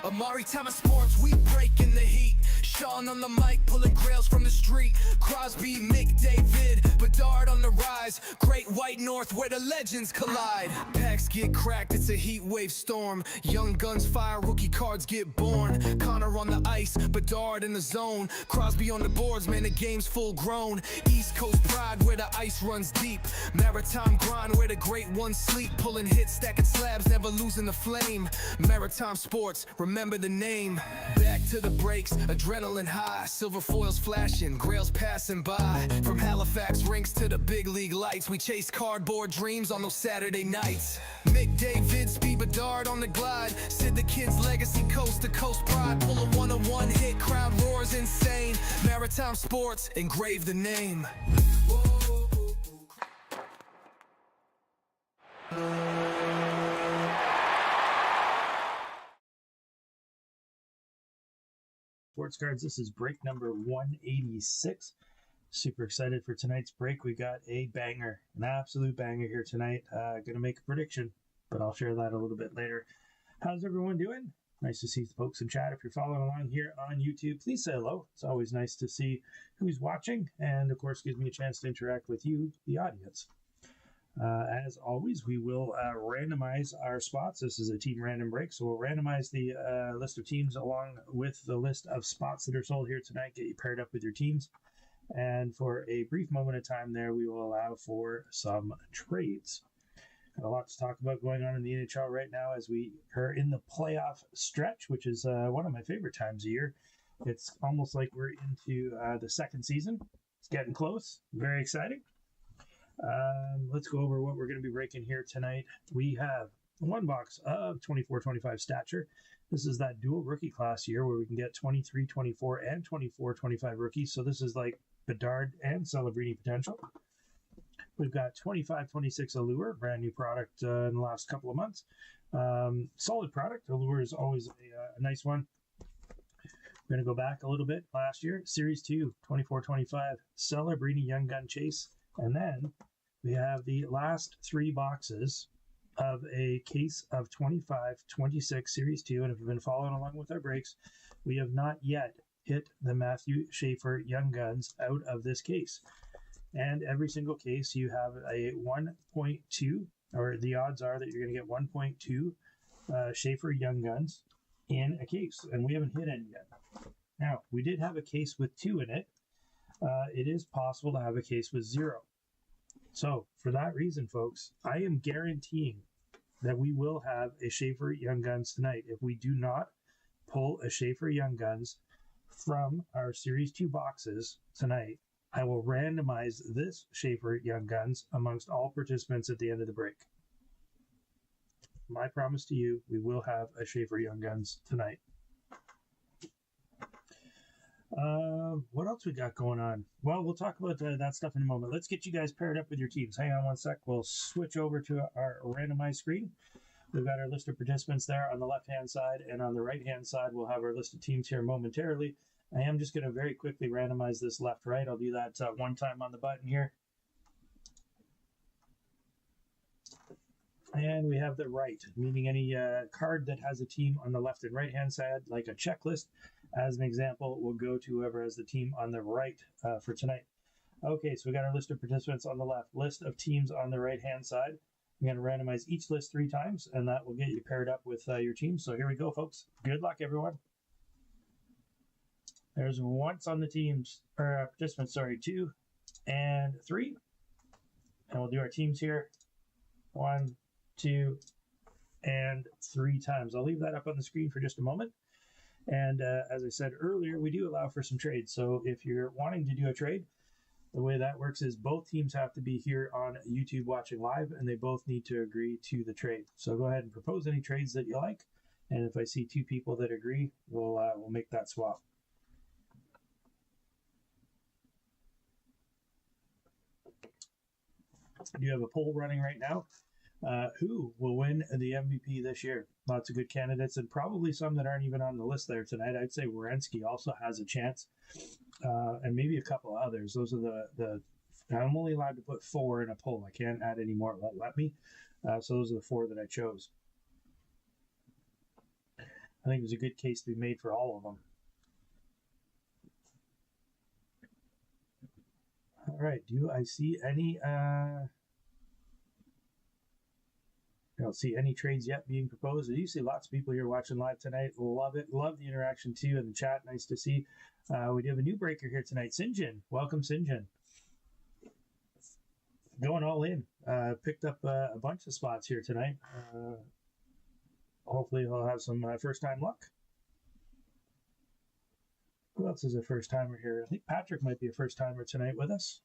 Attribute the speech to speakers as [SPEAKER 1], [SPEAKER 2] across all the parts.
[SPEAKER 1] A Maritime sports, we breaking the heat. Sean on the mic, pulling grails from the street. Crosby, Mick, David, Bedard on the rise. Great White North, where the legends collide. Packs get cracked, it's a heat wave storm. Young guns fire, rookie cards get born. Connor on the ice, Bedard in the zone. Crosby on the boards, man, the game's full grown. East Coast pride, where the ice runs deep. Maritime grind, where the great ones sleep. Pulling hits, stacking slabs, never losing the flame. Maritime sports, remember the name. Back to the breaks, adrenaline high. Silver foils flashing, grails passing by. From Halifax rinks to the big league lights, we chase cardboard dreams on those Saturday nights. Mick, David, Speed, Bedard on the glide. Sid the Kid's legacy, coast to coast pride. Pull a one-on-one hit, crowd roars insane. Maritime sports, engrave the name.
[SPEAKER 2] Sports Cards, this is break number 186. Super excited for tonight's break. We got a banger, an absolute banger here tonight. Gonna make a prediction, but I'll share that a little bit later. How's everyone doing? Nice to see folks in chat. If you're following along here on YouTube, please say hello. It's always nice to see who's watching, and of course gives me a chance to interact with you, the audience. As always, we will randomize our spots. This is a team random break, so we'll randomize the list of teams along with the list of spots that are sold here tonight, get you paired up with your teams. And for a brief moment of time there, we will allow for some trades. Got a lot to talk about going on in the NHL right now as we are in the playoff stretch, which is one of my favorite times of year. It's almost like we're into the second season. It's getting close. Very exciting. Let's go over what we're going to be breaking here tonight. We have one box of 24-25 Stature. This is that dual rookie class year where we can get 23-24 and 24-25 rookies. So this is like Bedard and Celebrini potential. We've got 25-26 Allure, brand new product in the last couple of months. Solid product. Allure is always a nice one. We're going to go back a little bit. Last year, Series 2, 24-25 Celebrini Young Gun Chase. And then we have the last three boxes of a case of 25-26 Series 2. And if you've been following along with our breaks, we have not yet hit the Matthew Schaefer Young Guns out of this case. And every single case, you have a 1.2, or the odds are that you're going to get 1.2 Schaefer Young Guns in a case. And we haven't hit any yet. Now, we did have a case with 2 in it. It is possible to have a case with 0. So for that reason, folks, I am guaranteeing that we will have a Schaefer Young Guns tonight. If we do not pull a Schaefer Young Guns from our Series 2 boxes tonight, I will randomize this Schaefer Young Guns amongst all participants at the end of the break. My promise to you, we will have a Schaefer Young Guns tonight. What else we got going on? Well, we'll talk about that stuff in a moment. Let's get you guys paired up with your teams. Hang on one sec. We'll switch over to our randomized screen. We've got our list of participants there on the left-hand side, and on the right-hand side, we'll have our list of teams here momentarily. I am just going to very quickly randomize this left-right. I'll do that one time on the button here. And we have the right, meaning any card that has a team on the left and right-hand side, like a checklist. As an example, will go to whoever has the team on the right for tonight. Okay, so we got our list of participants on the left, list of teams on the right-hand side. I'm going to randomize each list 3 times, and that will get you paired up with your team. So here we go, folks. Good luck, everyone. There's once on the teams, or participants, sorry, 2 and 3. And we'll do our teams here. 1, 2, and 3 times. I'll leave that up on the screen for just a moment. And as I said earlier, we do allow for some trades. So if you're wanting to do a trade, the way that works is both teams have to be here on YouTube watching live, and they both need to agree to the trade. So go ahead and propose any trades that you like. And if I see 2 people that agree, we'll make that swap. You have a poll running right now. Who will win the MVP this year? Lots of good candidates, and probably some that aren't even on the list there tonight. I'd say Werenski also has a chance, and maybe a couple others. Those are the I'm only allowed to put 4 in a poll. I can't add any more. It won't let me. So those are the 4 that I chose. I think there's a good case to be made for all of them. All right, do I see any I don't see any trades yet being proposed. I do see lots of people here watching live tonight. Love it. Love the interaction too in the chat. Nice to see. We do have a new breaker here tonight. Sinjin. Welcome, Sinjin. Going all in. Picked up a bunch of spots here tonight. Hopefully he'll have some first-time luck. Who else is a first-timer here? I think Patrick might be a first-timer tonight with us.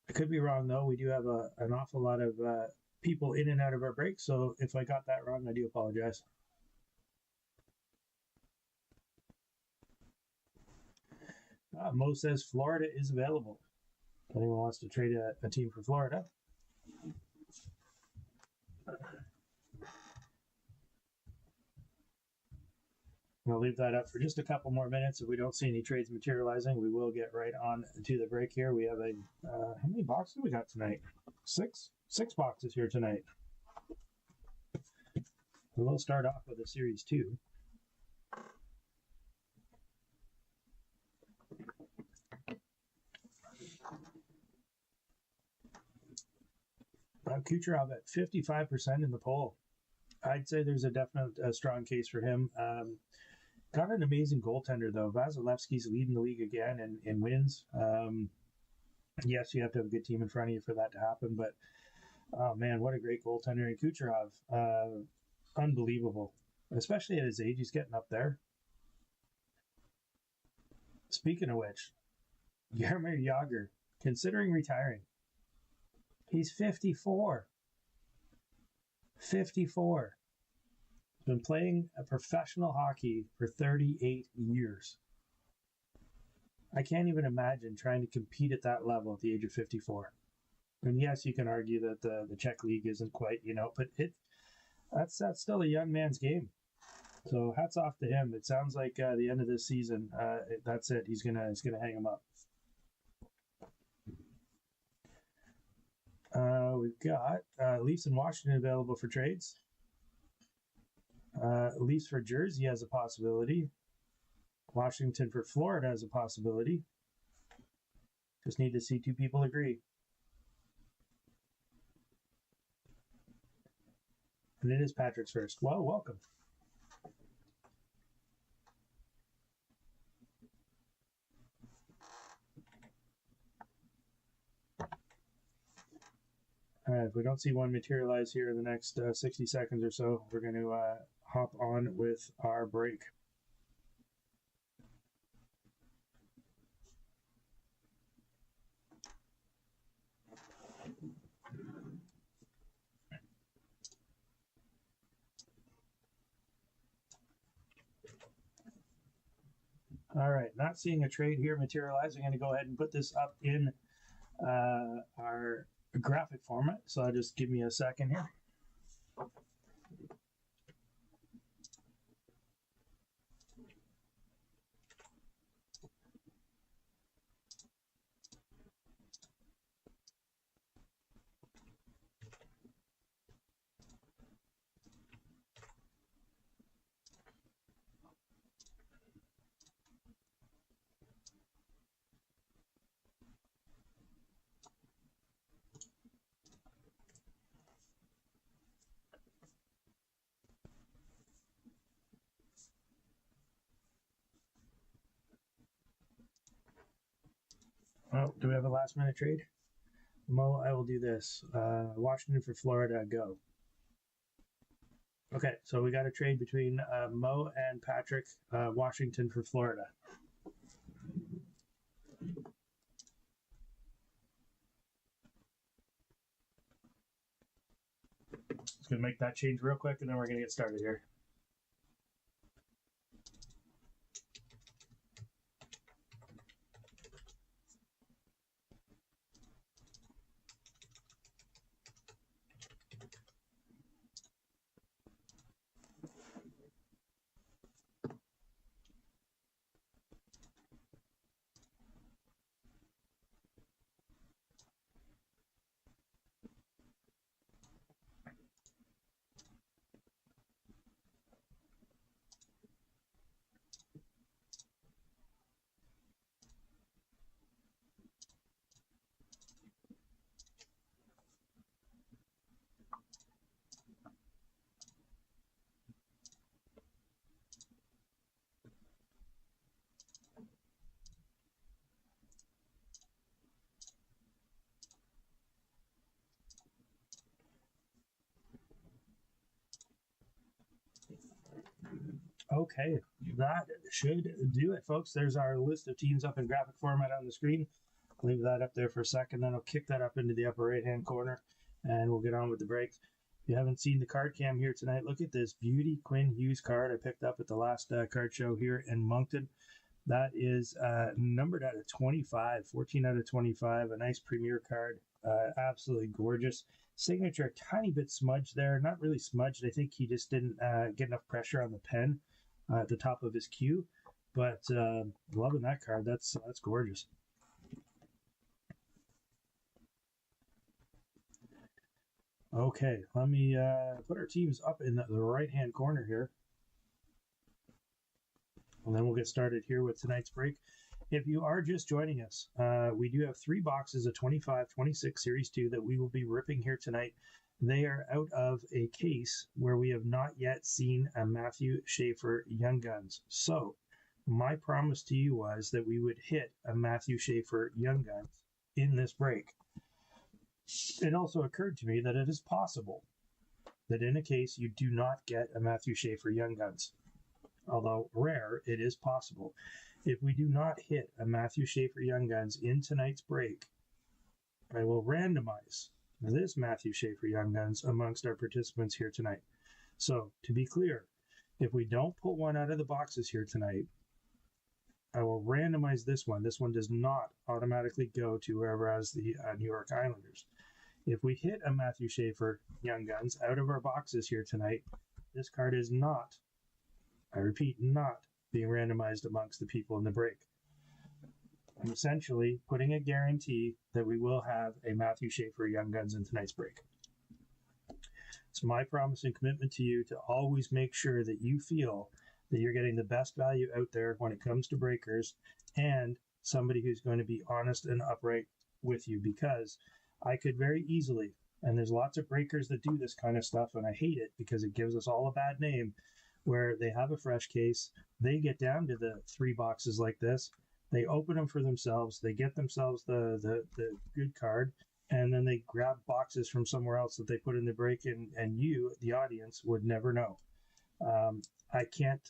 [SPEAKER 2] I could be wrong, though. We do have an awful lot of people in and out of our break, so if I got that wrong, I do apologize. Mo says Florida is available. If anyone wants to trade a team for Florida. I'll leave that up for just a couple more minutes. If we don't see any trades materializing, we will get right on to the break here. We have how many boxes we got tonight? Six boxes here tonight. We will start off with a series 2. Kucherov at 55% in the poll. I'd say there's a definite strong case for him. Got an amazing goaltender, though. Vasilevsky's leading the league again in wins. Yes, you have to have a good team in front of you for that to happen, but oh man, what a great goaltender. And Kucherov, unbelievable. Especially at his age, he's getting up there. Speaking of which, Jaromir Jagr, considering retiring. He's 54. 54. Been playing a professional hockey for 38 years. I can't even imagine trying to compete at that level at the age of 54. And yes, you can argue that the Czech league isn't quite, but that's still a young man's game. So hats off to him. It sounds like the end of this season, that's it. He's gonna hang him up. We've got Leafs and Washington available for trades. Leafs for Jersey has a possibility. Washington for Florida has a possibility. Just need to see 2 people agree. And it is Patrick's first. Well, welcome. All right, if we don't see one materialize here in the next 60 seconds or so, we're going to hop on with our break. All right, not seeing a trade here materialize. I'm going to go ahead and put this up in our graphic format. So just give me a second here. Oh, do we have a last minute trade? Mo, I will do this. Washington for Florida, go. Okay, so we got a trade between Mo and Patrick. Washington for Florida. Just going to make that change real quick, and then we're going to get started here. Okay, that should do it, folks. There's our list of teams up in graphic format on the screen. Leave that up there for a second, then I'll kick that up into the upper right-hand corner, and we'll get on with the breaks. If you haven't seen the card cam here tonight, look at this Beauty Quinn Hughes card I picked up at the last card show here in Moncton. That is numbered out of 25, 14 out of 25, a nice premier card, absolutely gorgeous. Signature, a tiny bit smudged there, not really smudged. I think he just didn't get enough pressure on the pen at the top of his cue, but loving that card. That's gorgeous. Okay, let me put our teams up in the right-hand corner here. And then we'll get started here with tonight's break. If you are just joining us, we do have 3 boxes of 25-26 Series 2 that we will be ripping here tonight. They are out of a case where we have not yet seen a Matthew Schaefer Young Guns. So my promise to you was that we would hit a Matthew Schaefer Young Guns in this break. It also occurred to me that it is possible that in a case you do not get a Matthew Schaefer Young Guns. Although rare, it is possible. If we do not hit a Matthew Schaefer Young Guns in tonight's break, I will randomize this Matthew Schaefer Young Guns amongst our participants here tonight. So, to be clear, if we don't pull one out of the boxes here tonight, I will randomize this one. This one does not automatically go to whoever has the New York Islanders. If we hit a Matthew Schaefer Young Guns out of our boxes here tonight, this card is not, I repeat, not being randomized amongst the people in the break. I'm essentially putting a guarantee that we will have a Matthew Schaefer Young Guns in tonight's break. It's my promise and commitment to you to always make sure that you feel that you're getting the best value out there when it comes to breakers, and somebody who's going to be honest and upright with you, because I could very easily, and there's lots of breakers that do this kind of stuff, and I hate it because it gives us all a bad name, where they have a fresh case, they get down to the 3 boxes like this, they open them for themselves, they get themselves the good card, and then they grab boxes from somewhere else that they put in the break, and you, the audience, would never know. I can't,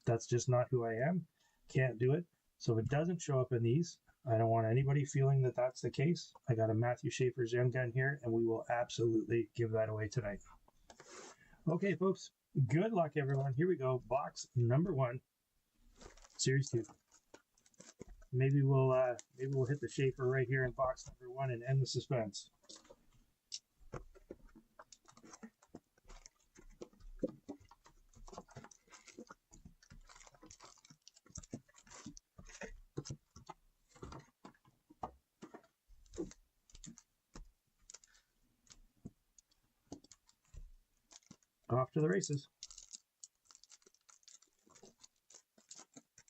[SPEAKER 2] that's just not who I am. Can't do it. So if it doesn't show up in these, I don't want anybody feeling that that's the case. I got a Matthew Schaefer's Young Gun here, and we will absolutely give that away tonight. Okay, folks, good luck, everyone. Here we go. Box number 1, Series 2. Maybe we'll hit the Schaefer right here in box number 1 and end the suspense. Off to the races.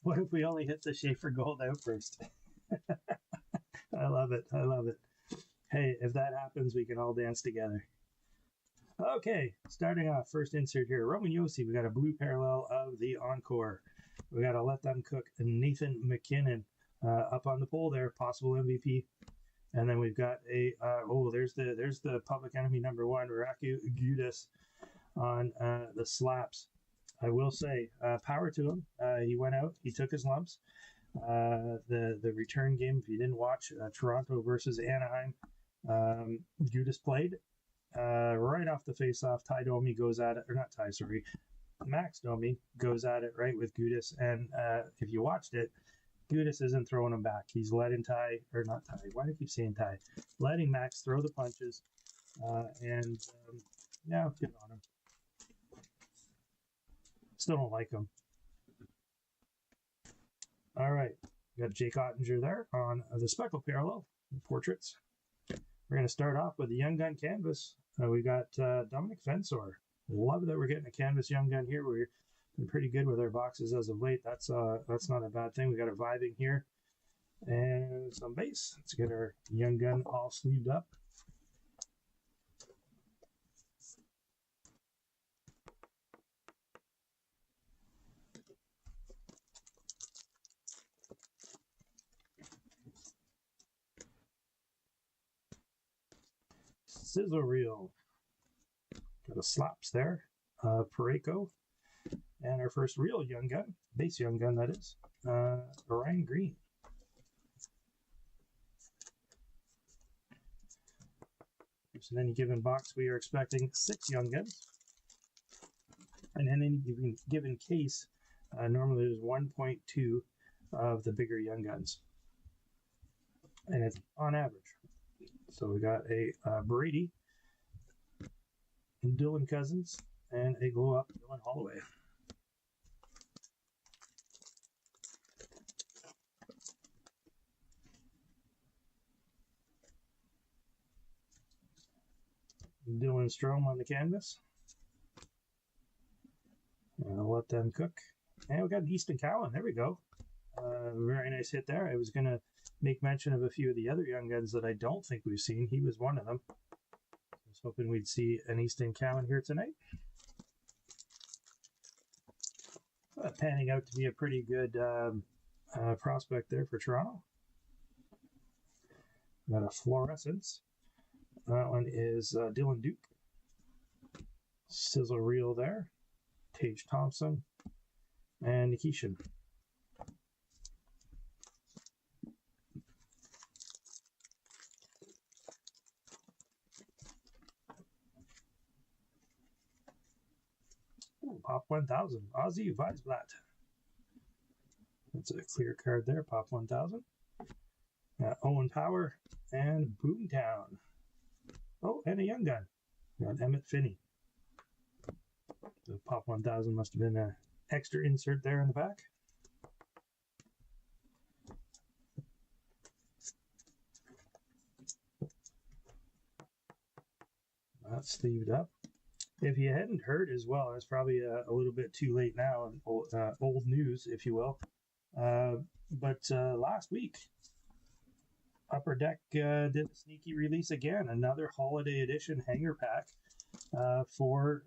[SPEAKER 2] What if we only hit the Schaefer Gold out first? I love it. I love it. Hey, if that happens, we can all dance together. Okay, starting off, first insert here. Roman Josi, we got a blue parallel of the Encore. We got to let them cook. Nathan McKinnon up on the pole there, possible MVP. And then we've got a, there's the public enemy number 1, Raku Gudis on the slaps. I will say, power to him. He went out, he took his lumps. The return game, if you didn't watch, Toronto versus Anaheim, Gudis played. Right off the face-off, Ty Domi goes at it, or not Ty, sorry, Max Domi goes at it right with Gudis, and if you watched it, Gudis isn't throwing him back. He's letting Ty, or not Ty, why do I keep saying Ty? Letting Max throw the punches, yeah, good on him. Still don't like him. All right, got Jake Ottinger there on the Speckle Parallel portraits. We're going to start off with the Young Gun canvas. We got Dominic Fensor. Love that we're getting a canvas Young Gun here. We've been pretty good with our boxes as of late. That's not a bad thing. We got a Vibing here and some base. Let's get our Young Gun all sleeved up. Sizzle reel. Got a slaps there. Pareko. And our first real young gun, base young gun that is, Orion Green. So in any given box, we are expecting 6 young guns. And in any given case, normally there's 1.2 of the bigger young guns. And it's on average. So we got a Brady, Dylan Cousins, and a glow up Dylan Holloway. Dylan Strome on the canvas. I'll let them cook. And we got an Easton Cowan. There we go. Very nice hit there. I was going to make mention of a few of the other young guns that I don't think we've seen. He was one of them. I was hoping we'd see an Easton Cowan here tonight. Panning out to be a pretty good prospect there for Toronto. Got a Fluorescence. That one is Dylan Duke. Sizzle Reel there. Tage Thompson. And Nikishin. Ooh, Pop 1000. Ozzy Weisblatt. That's a clear card there. Pop 1000. Owen Power and Boomtown. Oh, and a young gun. Got Emmett Finney. The Pop 1000 must have been an extra insert there in the back. That's sleeved up. If you hadn't heard as well, it's probably a little bit too late now, old news, if you will. But last week, Upper Deck did a sneaky release again, another holiday edition hanger pack for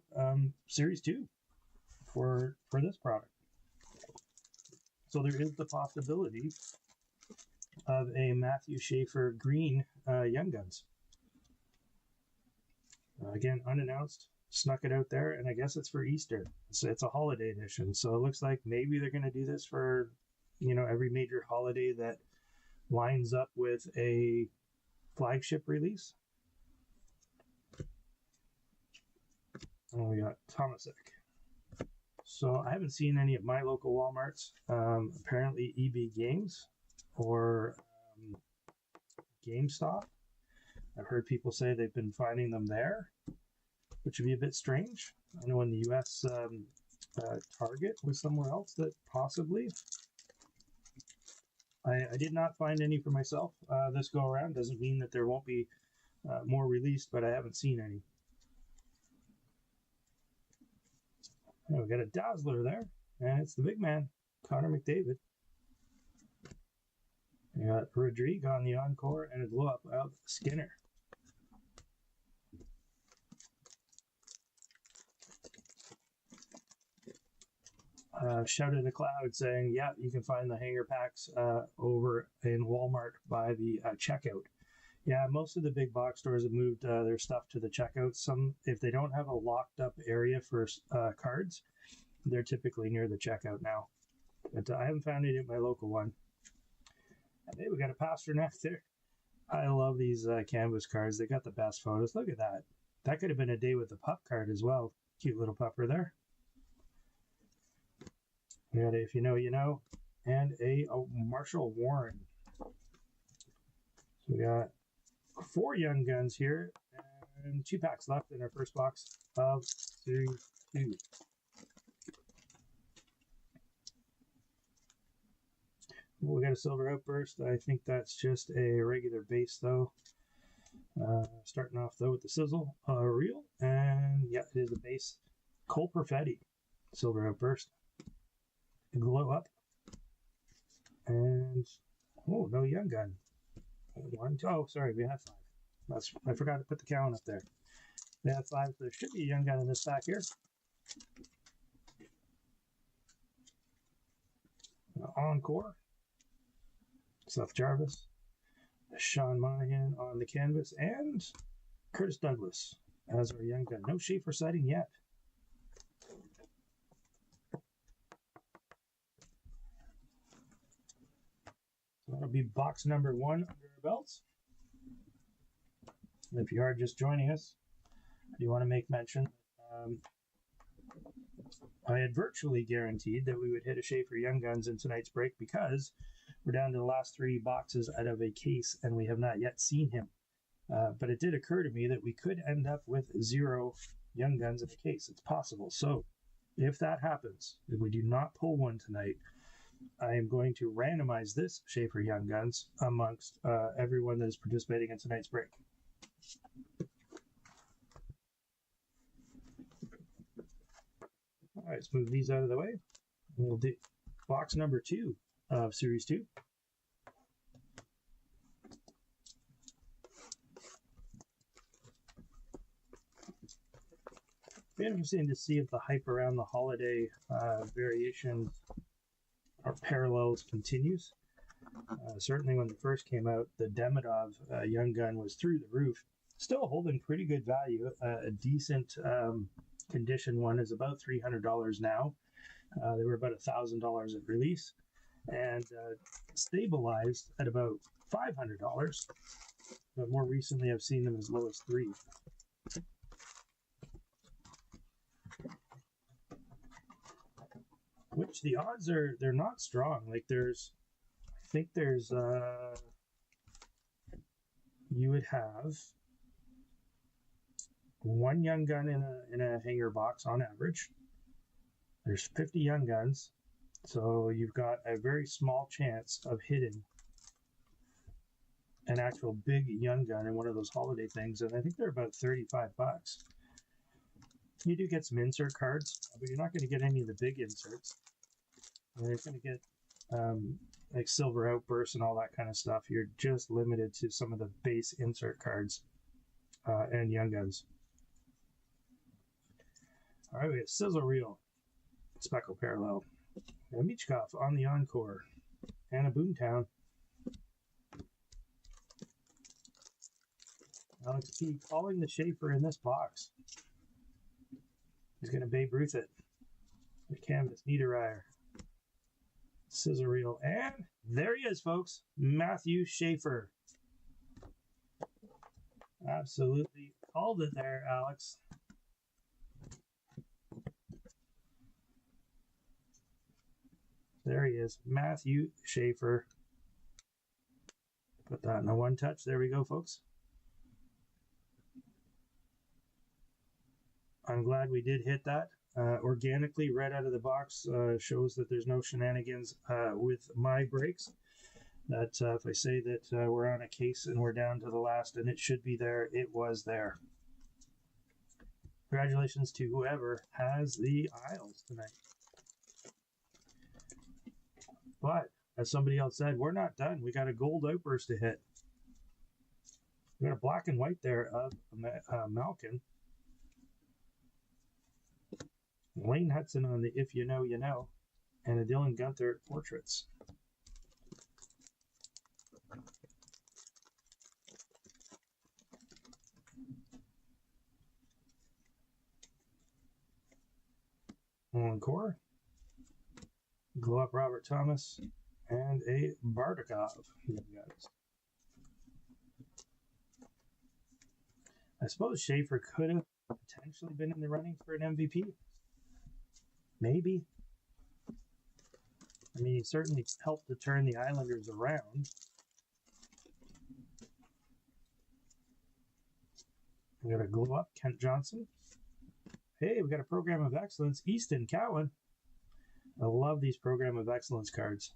[SPEAKER 2] Series 2 for this product. So there is the possibility of a Matthew Schaefer green Young Guns. Again, unannounced, snuck it out there, and I guess it's for Easter. It's a holiday edition, so it looks like maybe they're going to do this for, every major holiday that lines up with a flagship release. And we got Tomasek. So I haven't seen any at my local Walmarts. Apparently EB Games or GameStop. I've heard people say they've been finding them there, which would be a bit strange. I know in the US, Target was somewhere else that possibly. I did not find any for myself this go around. Doesn't mean that there won't be more released, but I haven't seen any. And we got a Dazzler there, and it's the big man, Connor McDavid. We got Rodrigue on the Encore and a glow up of Skinner. Shouted a cloud saying, yeah, you can find the hanger packs over in Walmart by the checkout. Yeah, most of the big box stores have moved their stuff to the checkout. Some, if they don't have a locked up area for cards, they're typically near the checkout now. But I haven't found it at my local one. And hey, we got a Pasternak there. I love these canvas cards. They got the best photos. Look at that. That could have been a day with the pup card as well. Cute little pupper there. We got a If You Know, You Know, and a Marshall Warren. So we got 4 Young Guns here, and 2 packs left in our first box of Series 2. We got a Silver Outburst. I think that's just a regular base, though. Starting off, though, with the Sizzle Reel, and yeah, it is a base. Cole Perfetti, Silver Outburst. Glow Up, and oh, no Young Gun. 1, 2, oh, sorry, we have 5. I forgot to put the count up there. We have 5. There should be a Young Gun in this pack here. Encore, Seth Jarvis, Sean Monahan on the canvas, and Curtis Douglas as our Young Gun. No Schaefer sighting yet. That'll be box number 1 under our belts. And if you are just joining us, I do want to make mention I had virtually guaranteed that we would hit a Schaefer Young Guns in tonight's break because we're down to the last 3 boxes out of a case and we have not yet seen him. But it did occur to me that we could end up with 0 Young Guns in the case. It's possible. So if that happens, if we do not pull one tonight, I am going to randomize this Schaefer Young Guns amongst everyone that is participating in tonight's break. All right, let's move these out of the way. We'll do box number 2 of Series 2. Be interesting to see if the hype around the holiday variations or parallels continues. Certainly when it first came out, the Demidov Young Gun was through the roof. Still holding pretty good value. A decent condition one is about $300 now. They were about $1,000 at release and stabilized at about $500. But more recently, I've seen them as low as $300. Which the odds are, they're not strong. Like I think there's, you would have 1 Young Gun in a hanger box on average. There's 50 Young Guns, so you've got a very small chance of hitting an actual big Young Gun in one of those holiday things, and I think they're about $35. You do get some insert cards, but you're not going to get any of the big inserts. You're going to get like Silver Outburst and all that kind of stuff. You're just limited to some of the base insert cards and Young Guns. All right, we got Sizzle Reel, Speckle Parallel, Michkov on the Encore, and a Boomtown. Alex P. calling the Schaefer in this box. He's going to Babe Ruth it. The canvas, Niederreiter. Scissor reel, and there he is, folks. Matthew Schaefer. Absolutely called it there, Alex. There he is, Matthew Schaefer. Put that in a one touch. There we go, folks. I'm glad we did hit that. Organically, right out of the box, shows that there's no shenanigans with my breaks. That if I say that we're on a case and we're down to the last and it should be there, it was there. Congratulations to whoever has the aisles tonight. But, as somebody else said, we're not done. We got a gold outburst to hit. We got a black and white there of Malkin. Wayne Hudson on the If You Know, You Know, and a Dylan Gunther Portraits. Encore, Glow Up Robert Thomas, and a Bardakov. I suppose Schaefer could have potentially been in the running for an MVP. Maybe. I mean, he certainly helped to turn the Islanders around. We got a Glow Up, Kent Johnson. Hey, we got a Program of Excellence, Easton Cowan. I love these Program of Excellence cards.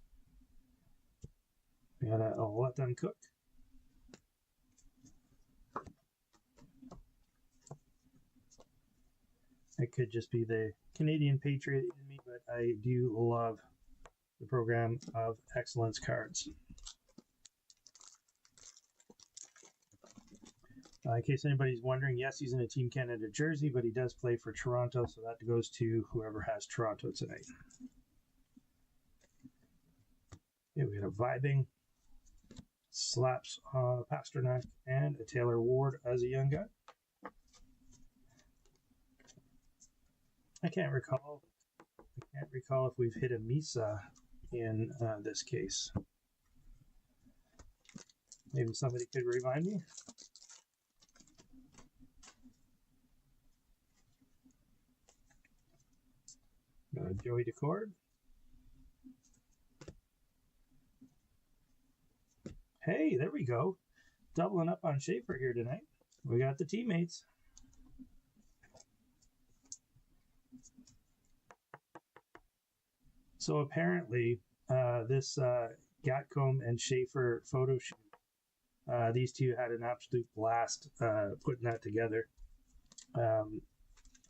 [SPEAKER 2] We got a Let Them Cook. It could just be the Canadian Patriot in me, but I do love the Program of Excellence cards. In case anybody's wondering, yes, he's in a Team Canada jersey, but he does play for Toronto, so that goes to whoever has Toronto tonight. Yeah, we got a Vibing, Slaps Pasternak, and a Taylor Ward as a young guy. I can't recall if we've hit a Misa in this case. Maybe somebody could remind me. Joey Decord. Hey, there we go. Doubling up on Schaefer here tonight. We got the teammates. So apparently, this Gatcombe and Schaefer photo shoot, these two had an absolute blast putting that together.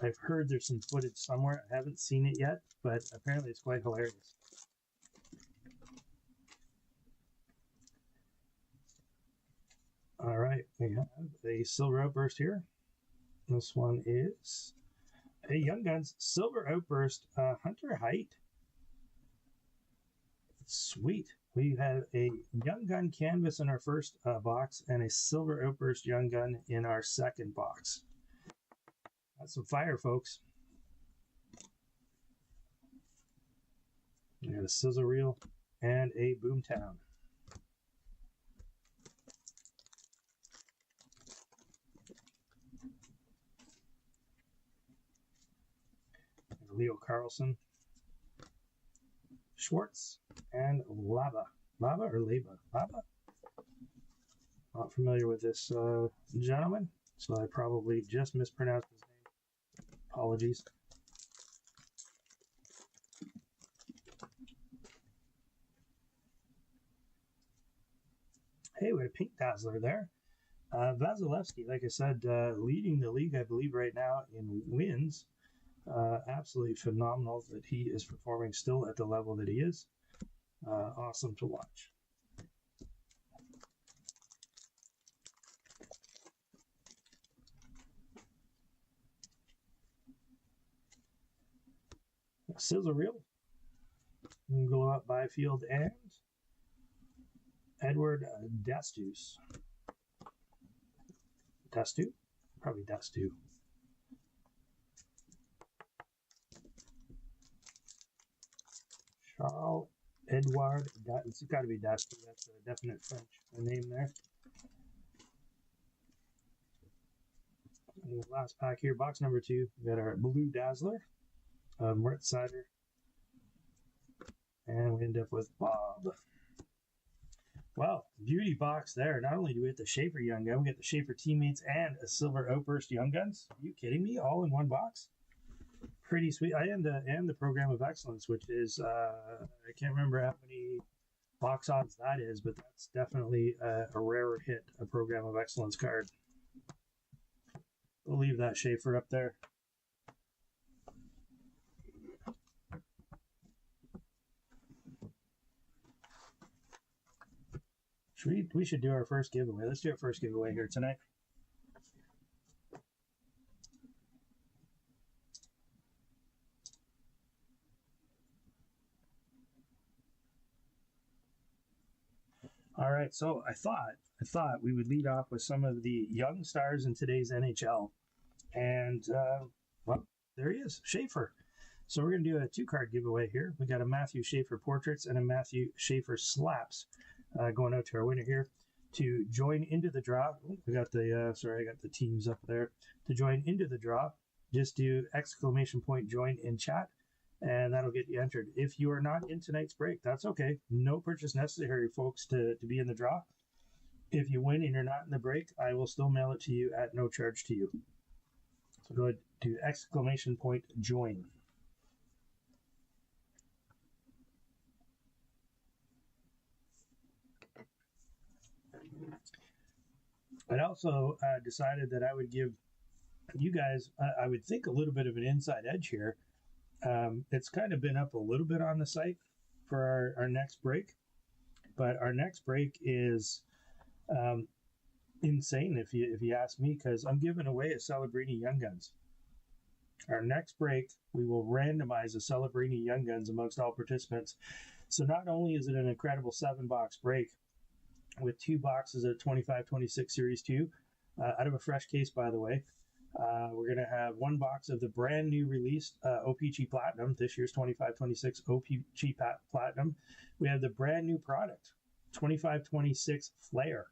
[SPEAKER 2] I've heard there's some footage somewhere. I haven't seen it yet, but apparently it's quite hilarious. All right, we have a silver outburst here. This one is a Young Guns silver outburst Hunter Height. Sweet. We have a Young Gun canvas in our first box and a silver outburst Young Gun in our second box. That's some fire, folks. We got a sizzle reel and a boomtown. Leo Carlson, Schwartz, and Lava. Lava or Lava? Lava? Not familiar with this gentleman, so I probably just mispronounced his name. Apologies. Hey, we had a pink dazzler there. Vasilevsky, like I said, leading the league, I believe, right now in wins. Absolutely phenomenal that he is performing still at the level that he is. Awesome to watch. Sizzle reel. Go up Byfield and Edward Dastus. Dastu? Probably Dastu. Charles Edouard, it's got to be Dastu. That's a definite French name there. And the last pack here, box number 2, we got our Blue Dazzler, Mert Sider, and we end up with Bob. Well, beauty box there. Not only do we get the Schaefer Young Gun, we get the Schaefer Teammates and a Silver Outburst Young Guns. Are you kidding me? All in one box? Pretty sweet. And the Program of Excellence, which is, I can't remember how many box odds that is, but that's definitely a rarer hit, a Program of Excellence card. We'll leave that Schaefer up there. We should do our first giveaway. Let's do our first giveaway here tonight. All right, so I thought we would lead off with some of the young stars in today's NHL, and well, there he is, Schaefer. So we're going to do a 2-card giveaway here. We got a Matthew Schaefer Portraits and a Matthew Schaefer Slaps going out to our winner here. To join into the draw, we got the sorry, I got the teams up there. To join into the draw, just do ! join in chat, and that'll get you entered. If you are not in tonight's break, that's okay. No purchase necessary, folks, to be in the draw. If you win and you're not in the break, I will still mail it to you at no charge to you. So go ahead to ! join. I also decided that I would give you guys, I would think, a little bit of an inside edge here. It's kind of been up a little bit on the site for our next break, but our next break is insane if you ask me, because I'm giving away a Celebrini Young Guns. Our next break, we will randomize a Celebrini Young Guns amongst all participants. So not only is it an incredible 7-box break with 2 boxes of 25-26 Series 2, out of a fresh case, by the way. We're going to have 1 box of the brand new released O-Pee-Chee Platinum, this year's 25-26 O-Pee-Chee Platinum. We have the brand new product, 25-26 Flare.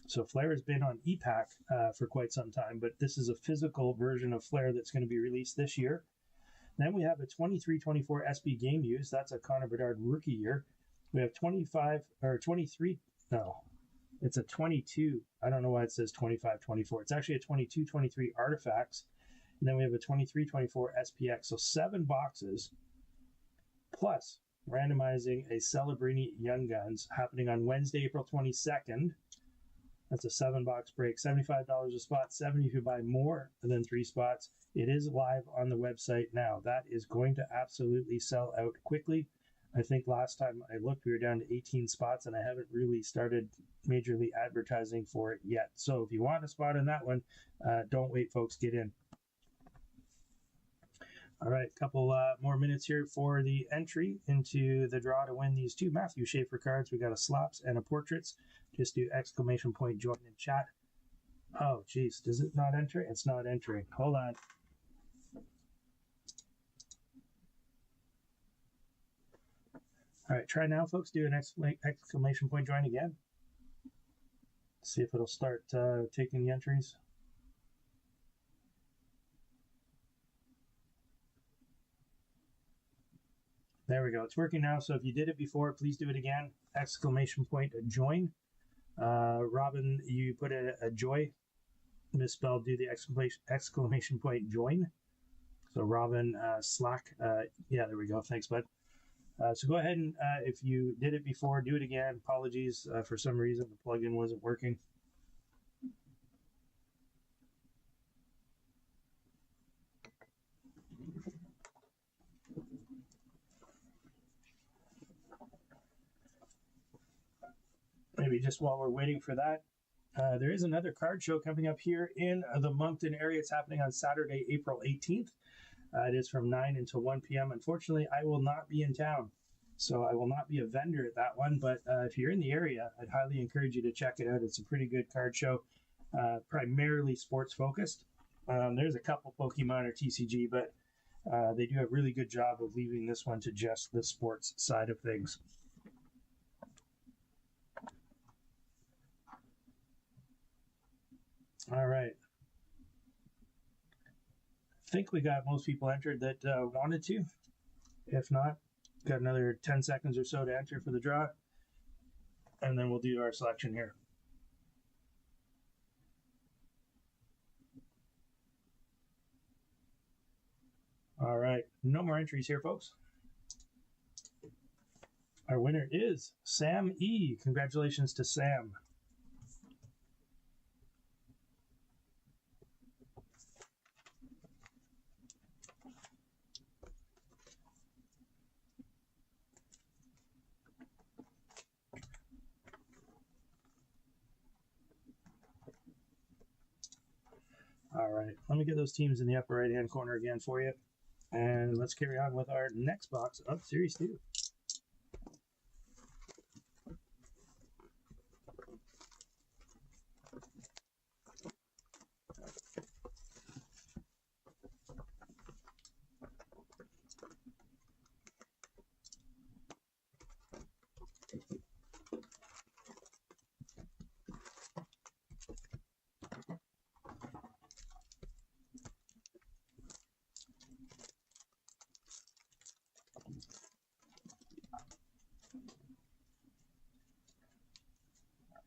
[SPEAKER 2] So Flair has been on e-Pack for quite some time, but this is a physical version of Flair that's going to be released this year. Then we have a 23-24 SB Game Use. That's a Connor Bedard rookie year. We have 25 or 23. No, it's a 22. I don't know why it says 25-24. It's actually a 22-23 Artifacts. And then we have a 23-24 SPX. So 7 boxes plus randomizing a Celebrini Young Guns happening on Wednesday, April 22nd. That's a 7-box break, $75 a spot, $70 if you buy more than 3 spots. It is live on the website now. That is going to absolutely sell out quickly. I think last time I looked, we were down to 18 spots, and I haven't really started majorly advertising for it yet. So if you want a spot in that one, don't wait, folks. Get in. All right, a couple more minutes here for the entry into the draw to win these 2 Matthew Schaefer cards. We got a Slops and a Portraits. Just do exclamation point join in chat. Oh, geez, does it not enter? It's not entering. Hold on. All right, try now, folks. Do an exclamation point join again. See if it'll start taking the entries. There we go. It's working now. So if you did it before, please do it again. Exclamation point join. Robin, you put a joy misspelled. Do the exclamation point join. So Robin Slack. Yeah, there we go. Thanks, bud. So go ahead and if you did it before, do it again. Apologies for some reason the plugin wasn't working. Maybe just while we're waiting for that, there is another card show coming up here in the Moncton area. It's happening on Saturday, April 18th. It is from 9 until 1 p.m. Unfortunately, I will not be in town, so I will not be a vendor at that one. But if you're in the area, I'd highly encourage you to check it out. It's a pretty good card show, primarily sports focused. There's a couple Pokemon or TCG, but they do a really good job of leaving this one to just the sports side of things. All right. I think we got most people entered that wanted to. If not, got another 10 seconds or so to enter for the draw. And then we'll do our selection here. All right. No more entries here, folks. Our winner is Sam E. Congratulations to Sam. All right, let me get those teams in the upper right-hand corner again for you. And let's carry on with our next box of Series 2.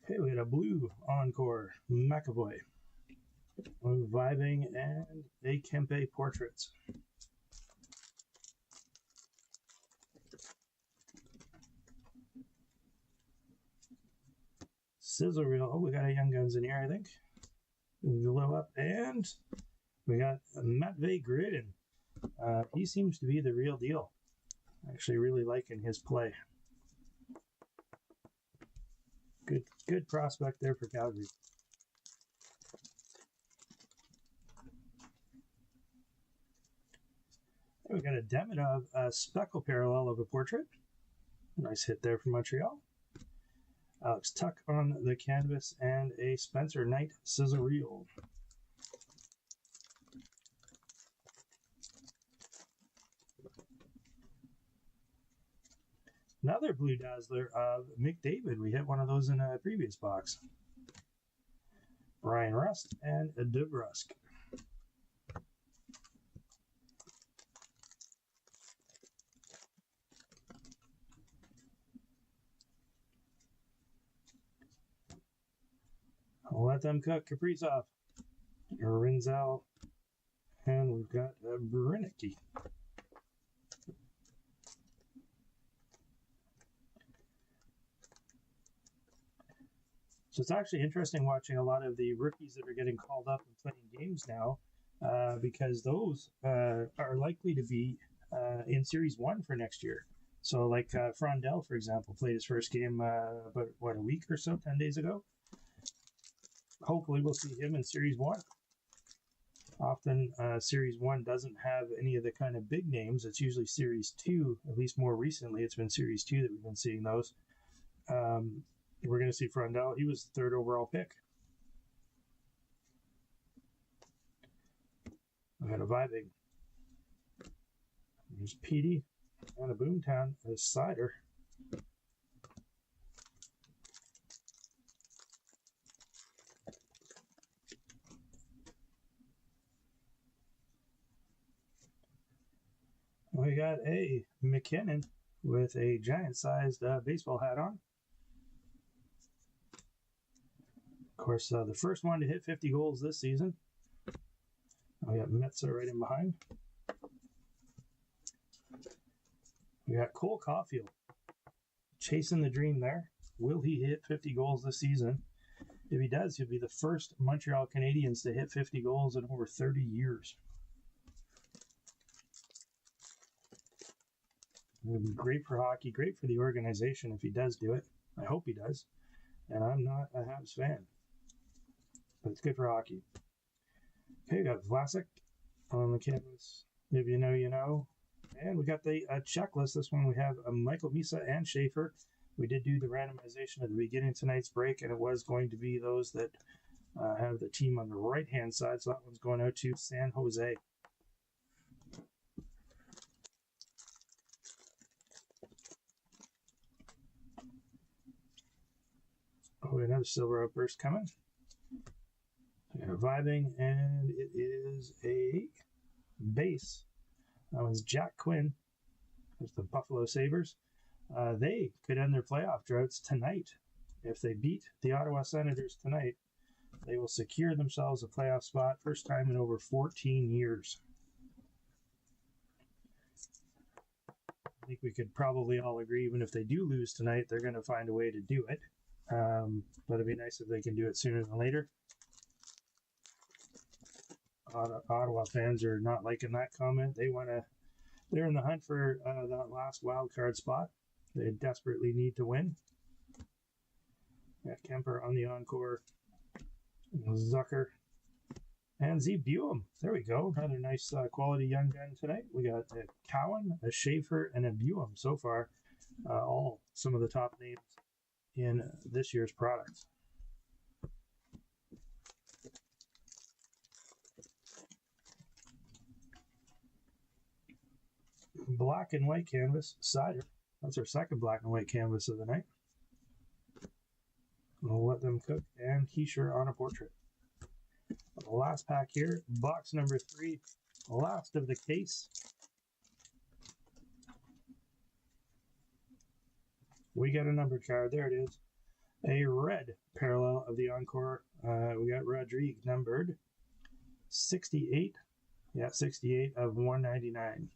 [SPEAKER 2] Okay, we got a blue Encore McAvoy, Vibing, and a Kempe Portraits. Sizzle Reel. Oh, we got a Young Guns in here, I think. Glow Up, and we got Matvey Gridin. He seems to be the real deal. Actually, really liking his play. Good prospect there for Calgary. We got a Demidov speckle parallel of a portrait. Nice hit there from Montreal. Alex Tuck on the canvas and a Spencer Knight sizzle reel. Another Blue Dazzler of McDavid. We hit one of those in a previous box. Brian Rust, and DeBrusque. I'll let them cook. Kaprizov, Rinzel, and we've got Brinicki. So it's actually interesting watching a lot of the rookies that are getting called up and playing games now, because those are likely to be in Series 1 for next year. So like Frondell, for example, played his first game about, a week or so, 10 days ago. Hopefully we'll see him in Series 1. Often Series 1 doesn't have any of the kind of big names. It's usually Series 2, at least more recently. It's been Series 2 that we've been seeing those. We're going to see Frondell. He was the 3rd overall pick. I got a Vibing. There's Petey and a Boomtown as Cider. We got a McKinnon with a giant-sized baseball hat on. Of course, the first one to hit 50 goals this season. We got Metza right in behind. We got Cole Caulfield chasing the dream there. Will he hit 50 goals this season? If he does, he'll be the first Montreal Canadiens to hit 50 goals in over 30 years. It would be great for hockey, great for the organization if he does do it. I hope he does. And I'm not a Habs fan, but it's good for hockey. Okay, we got Vlasic on the canvas. If you know, you know. And we got the checklist. This one we have Michael Misa and Schaefer. We did do the randomization at the beginning of tonight's break, and it was going to be those that have the team on the right-hand side. So that one's going out to San Jose. Oh, another silver outburst coming. We got a Vibing, and it is a base. That one's Jack Quinn. There's the Buffalo Sabres. They could end their playoff droughts tonight. If they beat the Ottawa Senators tonight, they will secure themselves a playoff spot, first time in over 14 years. I think we could probably all agree, even if they do lose tonight, they're going to find a way to do it. But it'd be nice if they can do it sooner than later. Ottawa fans are not liking that comment. They're in the hunt for that last wild card spot. They desperately need to win. Got Kemper on the encore. Zucker. And Z Buem. There we go. Another nice quality young gun tonight. We got a Cowan, a Schaefer, and a Buem so far. All some of the top names in this year's products. Black and white canvas, Cider. That's our second black and white canvas of the night. We'll let them cook, and Keisher on a portrait. The last pack here, box number 3, last of the case. We got a numbered card. There it is. A red parallel of the encore. We got Rodrigue numbered 68. Yeah, 68 of 199.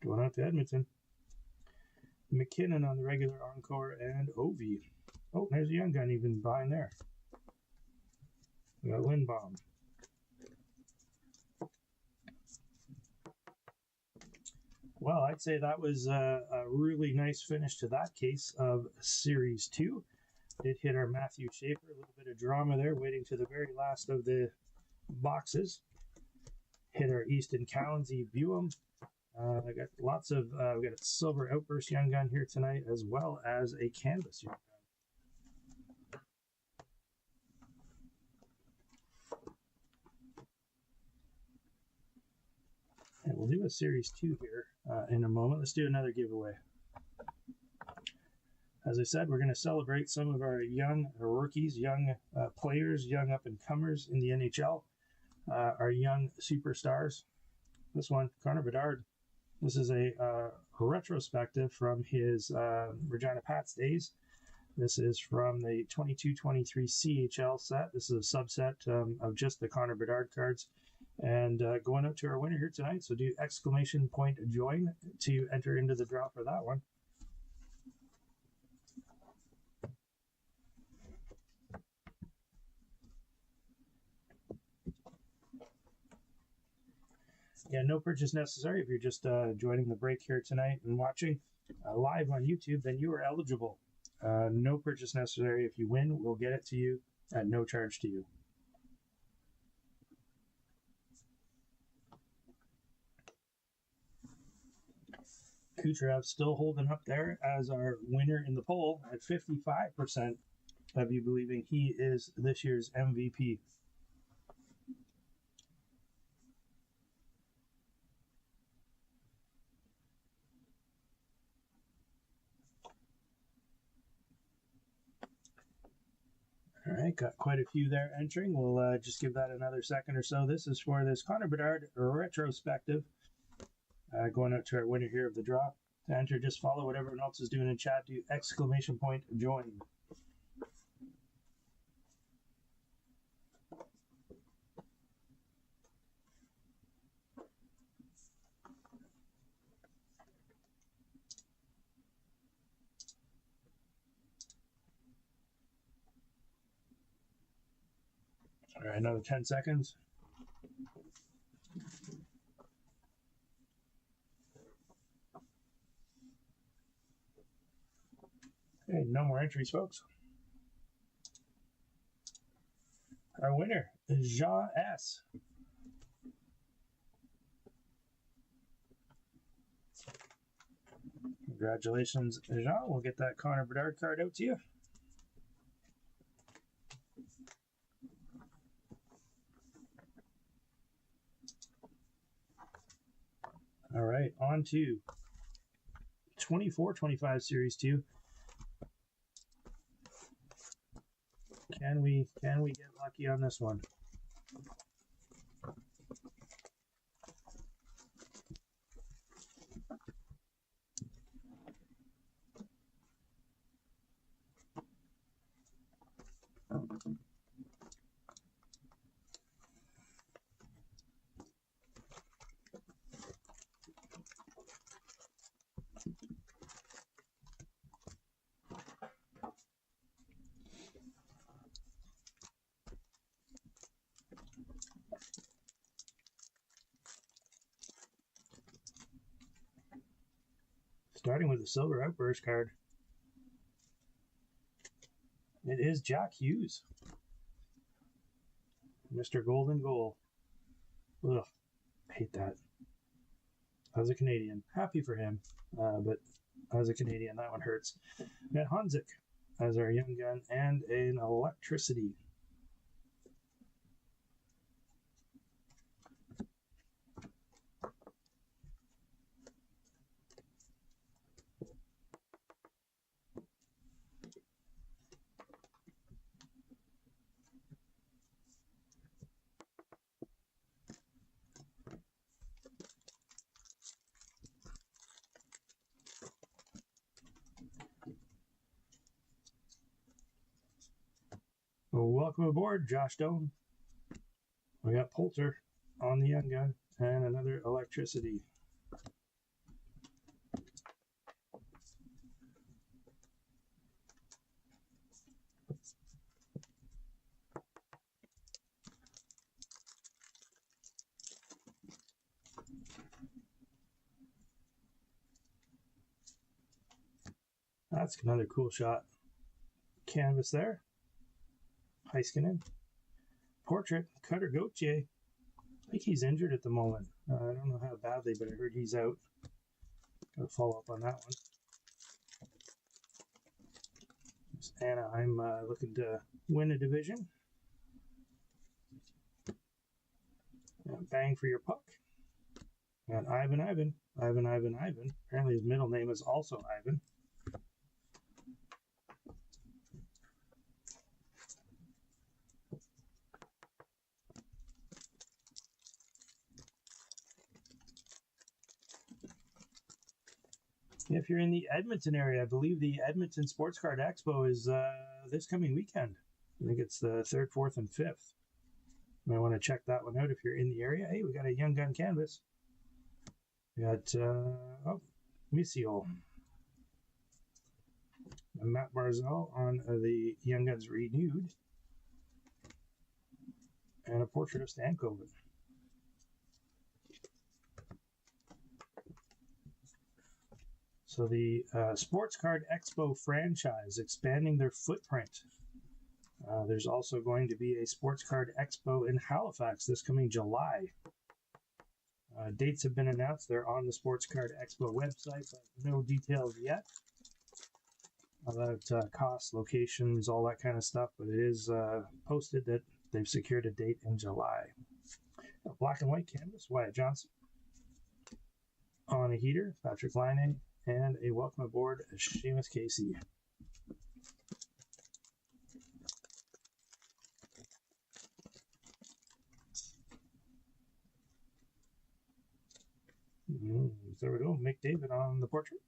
[SPEAKER 2] Going out to Edmonton. McKinnon on the regular encore and Ovi. Oh, there's a young gun even behind there. We got Lindbaum. Well, I'd say that was a really nice finish to that case of Series 2. It hit our Matthew Schaefer, a little bit of drama there, waiting to the very last of the boxes. Hit our Easton Cowansy Buem. I got lots of, we got a silver outburst young gun here tonight, as well as a canvas young gun. And we'll do a Series 2 here in a moment. Let's do another giveaway. As I said, we're going to celebrate some of our young rookies, young players, young up-and-comers in the NHL, our young superstars. This one, Connor Bedard. This is a retrospective from his Regina Pats days. This is from the 22-23 CHL set. This is a subset of just the Connor Bedard cards. And going out to our winner here tonight, so do exclamation point join to enter into the draw for that one. Yeah, no purchase necessary. If you're just joining the break here tonight and watching live on YouTube, then you are eligible. No purchase necessary. If you win, we'll get it to you at no charge to you. Kucherov still holding up there as our winner in the poll at 55% of you believing he is this year's MVP. All right, got quite a few there entering. We'll just give that another second or so. This is for this Connor Bedard retrospective. Going out to our winner here of the draw. To enter, just follow what everyone else is doing in chat. Do exclamation point join. All right, another 10 seconds. Okay, no more entries, folks. Our winner is Jean S. Congratulations, Jean. We'll get that Connor Bedard card out to you. All right, on to 24-25 Series 2. Can we get lucky on this one? Starting with the Silver Outburst card. It is Jack Hughes. Mr. Golden Goal. Ugh, hate that. As a Canadian, happy for him, but as a Canadian, that one hurts. We got Hanzik as our young gun and an Electricity. Welcome aboard, Josh Stone. We got Poulter on the young gun and another Electricity. That's another cool shot. Canvas there. Heiskanen. Portrait, Cutter Gauthier. I think he's injured at the moment. I don't know how badly, but I heard he's out. Gotta follow up on that one. Anaheim looking to win a division. Bang for your puck. And Ivan. Apparently his middle name is also Ivan. If you're in the Edmonton area, I believe the Edmonton Sports Card Expo is this coming weekend. I think it's the 3rd, 4th, and 5th. You might want to check that one out if you're in the area. Hey, we got a Young Gun canvas. We got, Missio. Matt Barzal on the Young Guns Renewed. And a portrait of Stankoven. So the Sports Card Expo franchise expanding their footprint. There's also going to be a Sports Card Expo in Halifax this coming July. Dates have been announced. They're on the Sports Card Expo website, but no details yet about costs, locations, all that kind of stuff. But it is posted that they've secured a date in July. A black and white canvas, Wyatt Johnson. On a heater, Patrick Laine. And a welcome aboard, Seamus Casey. There we go, Mick David on the portrait.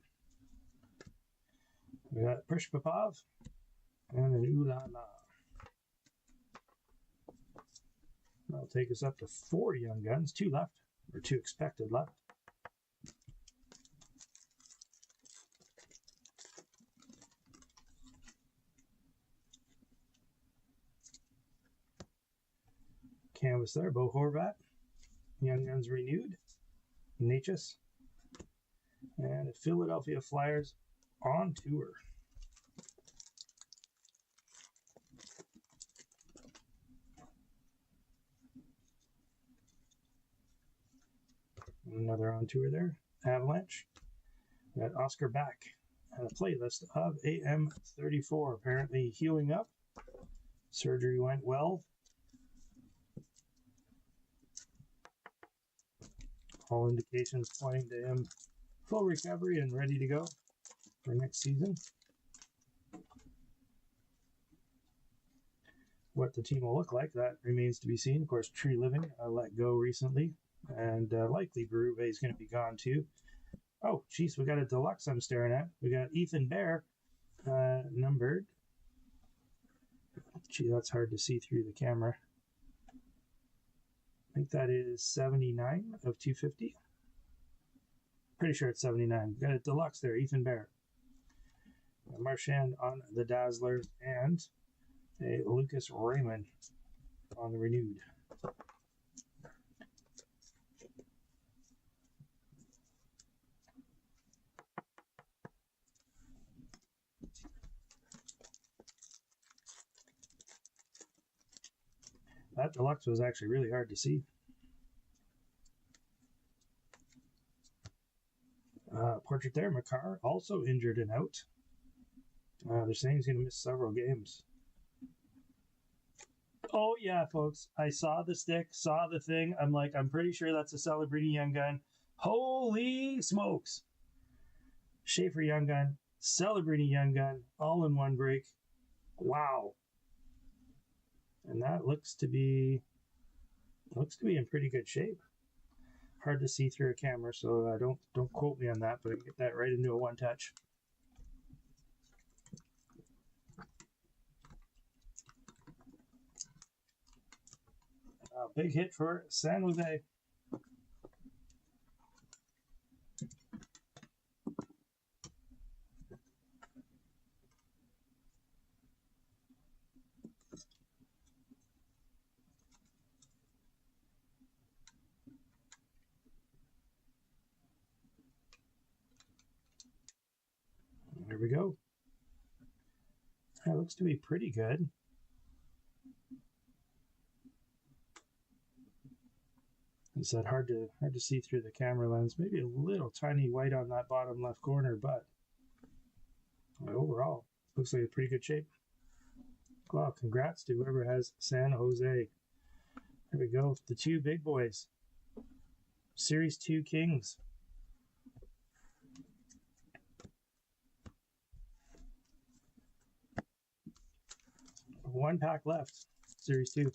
[SPEAKER 2] We got Prish Popov and an Ooh La La. That'll take us up to 4 Young Guns, 2 left, or 2 expected left. Canvas there, Bo Horvat, Young Guns Renewed, Natchez, and Philadelphia Flyers on tour. Another on tour there, Avalanche. We got Oscar Back and a playlist of AM34, apparently healing up. Surgery went well. All indications pointing to him full recovery and ready to go for next season. What the team will look like, that remains to be seen. Of course, Tree Living let go recently, and likely Berube is going to be gone too. Oh, geez, we got a deluxe I'm staring at. We got Ethan Bear, numbered. Gee, that's hard to see through the camera. I think that is 79 of 250. Pretty sure it's 79. Got a deluxe there, Ethan Bear. Marchand on the Dazzler and a Lucas Raymond on the Renewed. That deluxe was actually really hard to see. Portrait there, Makar, also injured and out. They're saying he's going to miss several games. Oh, yeah, folks. I saw the stick, saw the thing. I'm like, I'm pretty sure that's a Celebrini Young Gun. Holy smokes. Schaefer Young Gun, Celebrini Young Gun, all in one break. Wow. And that looks to be in pretty good shape. Hard to see through a camera, so don't quote me on that, but I can get that right into a one touch. Big hit for San Jose. There we go. That looks to be pretty good. It's that hard to see through the camera lens. Maybe a little tiny white on that bottom left corner, but overall, looks like a pretty good shape. Well, congrats to whoever has San Jose. There we go. The two big boys. Series 2 Kings. One pack left. Series 2.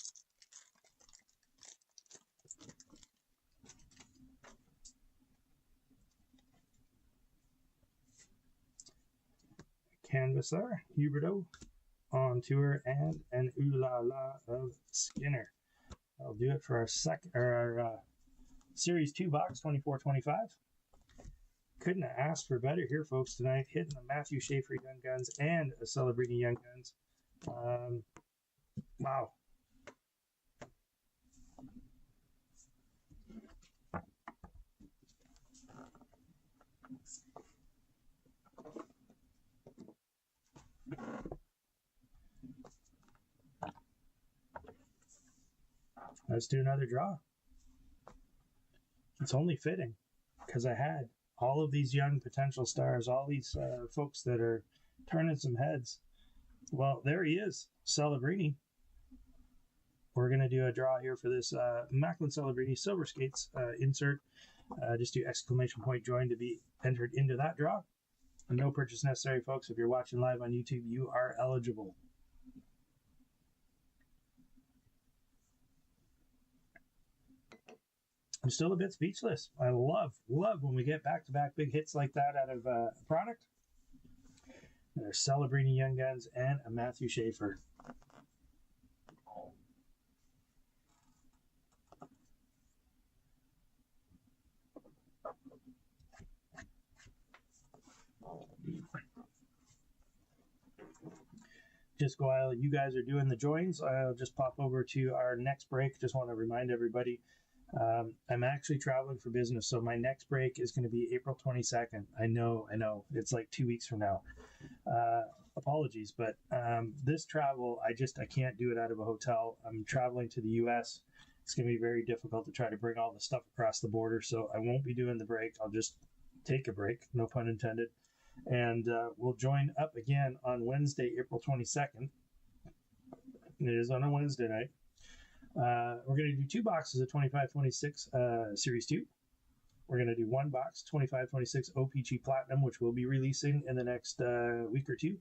[SPEAKER 2] canvas there. Huberto on tour and an Ooh La La of Skinner. I'll do it for our Series 2 box, 24-25. Couldn't have asked for better here, folks, tonight. Hitting the Matthew Schaefer Young Guns and a Celebrini Young Guns. Wow. Let's do another draw. It's only fitting because I had all of these young potential stars, all these folks that are turning some heads. Well, there he is, Celebrini. We're going to do a draw here for this Macklin Celebrini Silver Skates insert. Just do exclamation point join to be entered into that draw. And no purchase necessary, folks. If you're watching live on YouTube, you are eligible. I'm still a bit speechless. I love when we get back-to-back big hits like that out of a product. There's Celebrini Young Guns and a Matthew Schaefer. Just while you guys are doing the joins, I'll just pop over to our next break. Just want to remind everybody, I'm actually traveling for business, so my next break is going to be April 22nd. I know, it's like 2 weeks from now. Apologies, but this travel, I can't do it out of a hotel. I'm traveling to the U.S. It's going to be very difficult to try to bring all the stuff across the border, so I won't be doing the break. I'll just take a break, no pun intended. And we'll join up again on Wednesday, April 22nd. It is on a Wednesday night. We're going to do 2 boxes of 25-26 Series 2. We're going to do 1 box, 25-26 O-Pee-Chee Platinum, which we'll be releasing in the next week or two.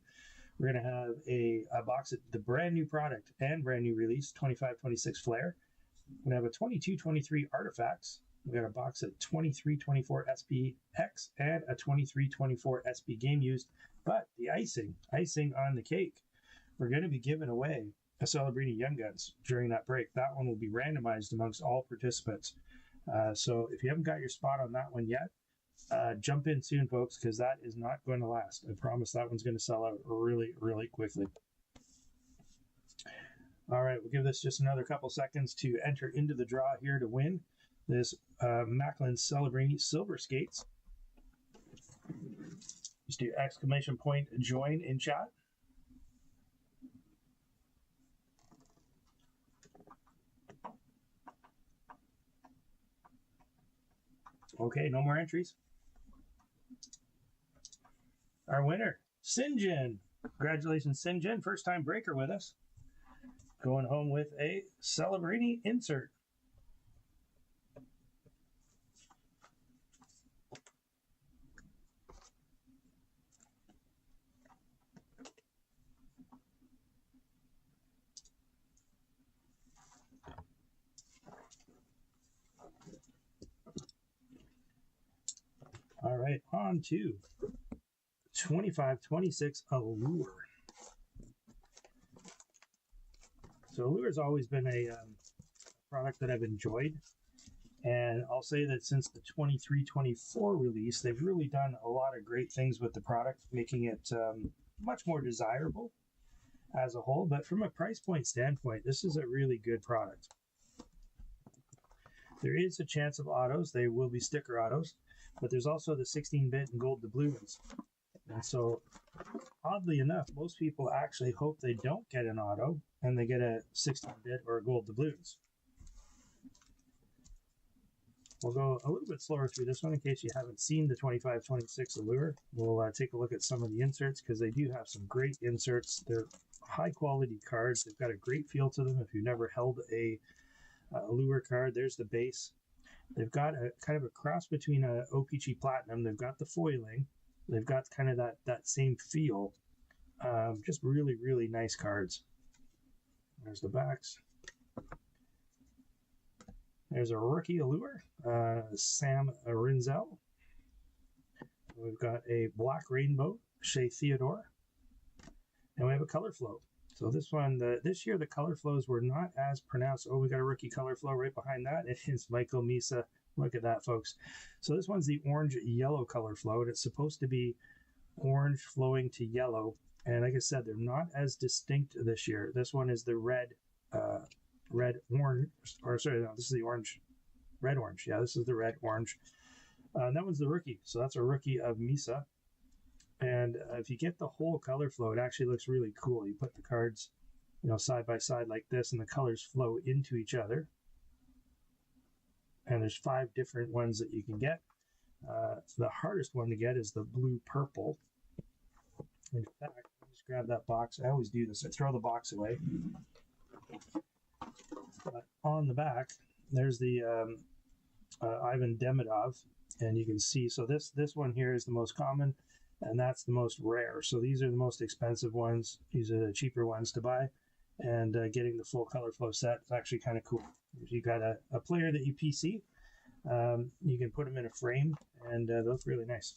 [SPEAKER 2] We're going to have a box of the brand new product and brand new release, 25-26 Flare. We're going to have a 22-23 Artifacts. We got a box of 23-24 SPX and a 23-24 SP Game Used. But the icing on the cake, we're going to be giving away a Celebrini Young Guns during that break. That one will be randomized amongst all participants. So if you haven't got your spot on that one yet, jump in soon, folks, because that is not going to last. I promise that one's going to sell out really, really quickly. All right, we'll give this just another couple seconds to enter into the draw here to win this Macklin Celebrini Silver Skates. Just do exclamation point join in chat. Okay, no more entries. Our winner, Sinjin. Congratulations, Sinjin. First time breaker with us. Going home with a Celebrini insert. All right, on to 25-26 Allure. So Allure has always been a product that I've enjoyed. And I'll say that since the 23-24 release, they've really done a lot of great things with the product, making it much more desirable as a whole. But from a price point standpoint, this is a really good product. There is a chance of autos. They will be sticker autos. But there's also the 16-bit and gold doubloons. And so, oddly enough, most people actually hope they don't get an auto and they get a 16-bit or a gold doubloons. We'll go a little bit slower through this one in case you haven't seen the 25-26 Allure. We'll take a look at some of the inserts because they do have some great inserts. They're high-quality cards. They've got a great feel to them. If you've never held a Allure card, there's the base. They've got a kind of a cross between a O-Pee-Chee Platinum. They've got the foiling. They've got kind of that same feel. Just really, really nice cards. There's the backs. There's a rookie Allure, Sam Rinzel. We've got a Black Rainbow, Shea Theodore. And we have a color flow. So this one, this year, the color flows were not as pronounced. Oh, we got a rookie color flow right behind that. It is Michael Misa. Look at that, folks. So this one's the orange-yellow color flow, and it's supposed to be orange flowing to yellow. And like I said, they're not as distinct this year. This one is the red orange, or sorry, no, this is the orange, red orange. Yeah, this is the red orange. And that one's the rookie. So that's a rookie of Misa. And if you get the whole color flow, it actually looks really cool. You put the cards, side by side like this, and the colors flow into each other. And there's 5 different ones that you can get. The hardest one to get is the blue-purple. In fact, I'll just grab that box. I always do this. I throw the box away. But on the back, there's the Ivan Demidov, and you can see. So this one here is the most common, and that's the most rare. So these are the most expensive ones. These are the cheaper ones to buy, and getting the full color flow set is actually kind of cool. If you got a player that you PC, you can put them in a frame, and they look really nice.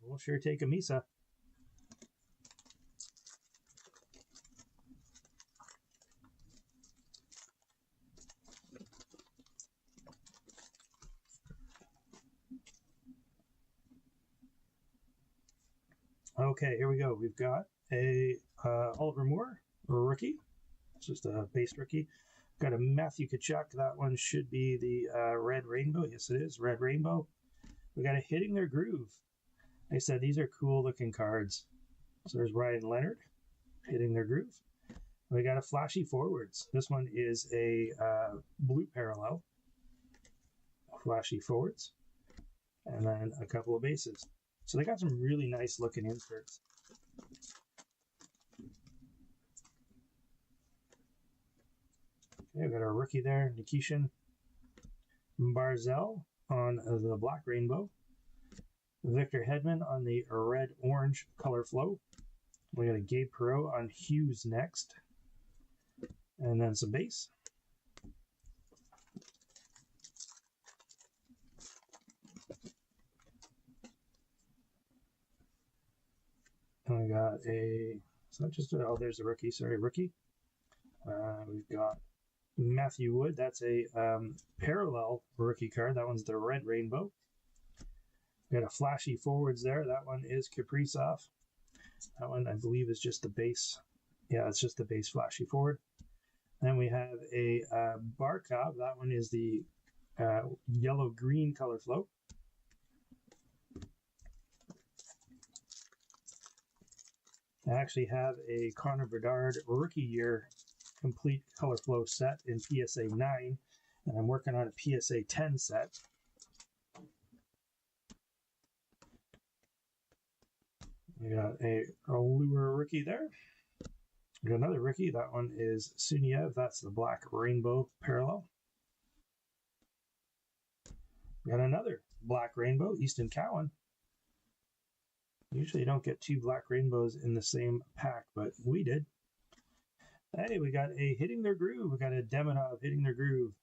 [SPEAKER 2] We'll sure take a Misa. Okay, here we go. We've got a Oliver Moore rookie. It's just a base rookie. Got a Matthew Tkachuk. That one should be the red rainbow. Yes, it is red rainbow. We got a Hitting Their Groove. Like I said, these are cool looking cards. So there's Ryan Leonard, Hitting Their Groove. We got a Flashy Forwards. This one is a blue parallel. Flashy Forwards. And then a couple of bases. So they got some really nice looking inserts. Okay, we've got our rookie there, Nikishin Barzell on the black rainbow. Victor Hedman on the red-orange color flow. We got a Gabe Perreault on Hughes next. And then some base. And we got it's not just there's a rookie, sorry, rookie. We've got Matthew Wood, that's a parallel rookie card. That one's the red rainbow. We got a Flashy Forwards there. That one is Kaprizov. That one, I believe, is just the base. Yeah, it's just the base Flashy Forward. Then we have a Barkov. That one is the yellow-green color flow. I actually have a Connor Bedard rookie year complete color flow set in PSA 9, and I'm working on a PSA 10 set. We got a Allure rookie there. We got another rookie. That one is Suniev. That's the black rainbow parallel. We got another black rainbow, Easton Cowan. Usually you don't get 2 black rainbows in the same pack, but we did. Hey, we got a Hitting Their Groove. We got a Demidov Hitting Their Groove.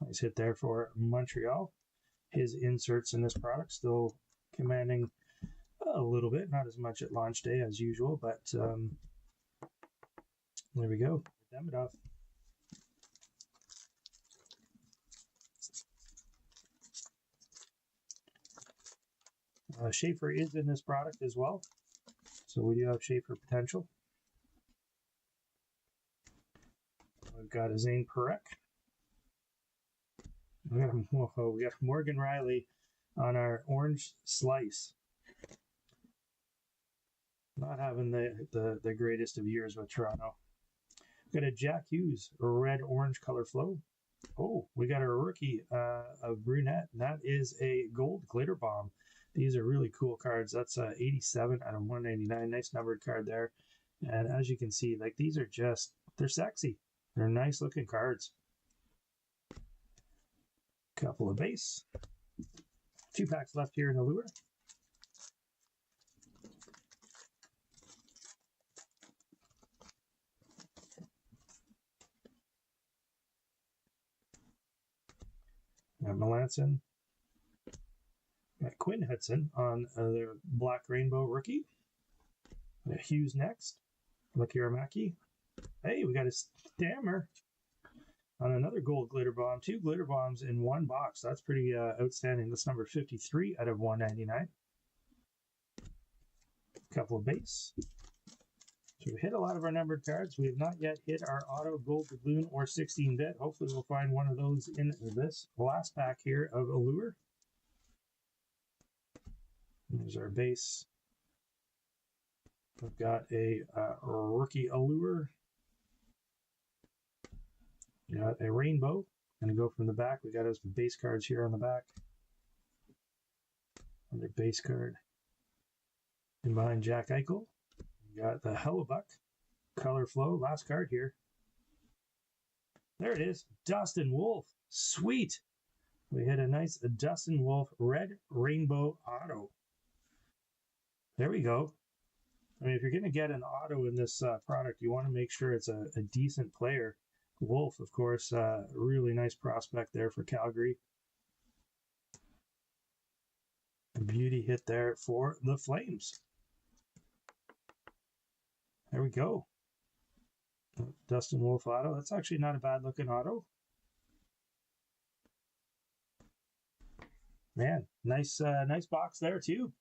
[SPEAKER 2] Nice hit there for Montreal. His inserts in this product still commanding a little bit, not as much at launch day as usual, but there we go. Demidov. Schaefer is in this product as well, so we do have Schaefer potential. We've got a Zane Parekh. We got Morgan Riley on our orange slice. Not having the greatest of years with Toronto. We got a Jack Hughes red-orange color flow. Oh, we got a rookie of Brunette, and that is a gold glitter bomb. These are really cool cards. That's 87 out of 199. Nice numbered card there. And as you can see, like these are just, they're sexy. They're nice looking cards. Couple of base. 2 packs left here in Allure. Got Melanson. Got Quinn Hudson on the Black Rainbow rookie. Hughes next. Lakiramaki. Hey, we got a Stammer on another gold glitter bomb. 2 glitter bombs in one box. That's pretty outstanding. That's number 53 out of 199. Couple of base. So we hit a lot of our numbered cards. We have not yet hit our auto, gold balloon, or 16-bit. Hopefully we'll find one of those in this last pack here of Allure. There's our base. We've got a rookie Allure. We got a rainbow. Gonna go from the back. We got us base cards here on the back. Another base card. And behind Jack Eichel. We got the Hellebuck, Color Flow, last card here. There it is, Dustin Wolf. Sweet. We hit a nice Dustin Wolf red rainbow auto. There we go. I mean, if you're going to get an auto in this product, you want to make sure it's a decent player. Wolf, of course, really nice prospect there for Calgary. A beauty hit there for the Flames. There we go. Dustin Wolf auto. That's actually not a bad looking auto. Man, nice box there too.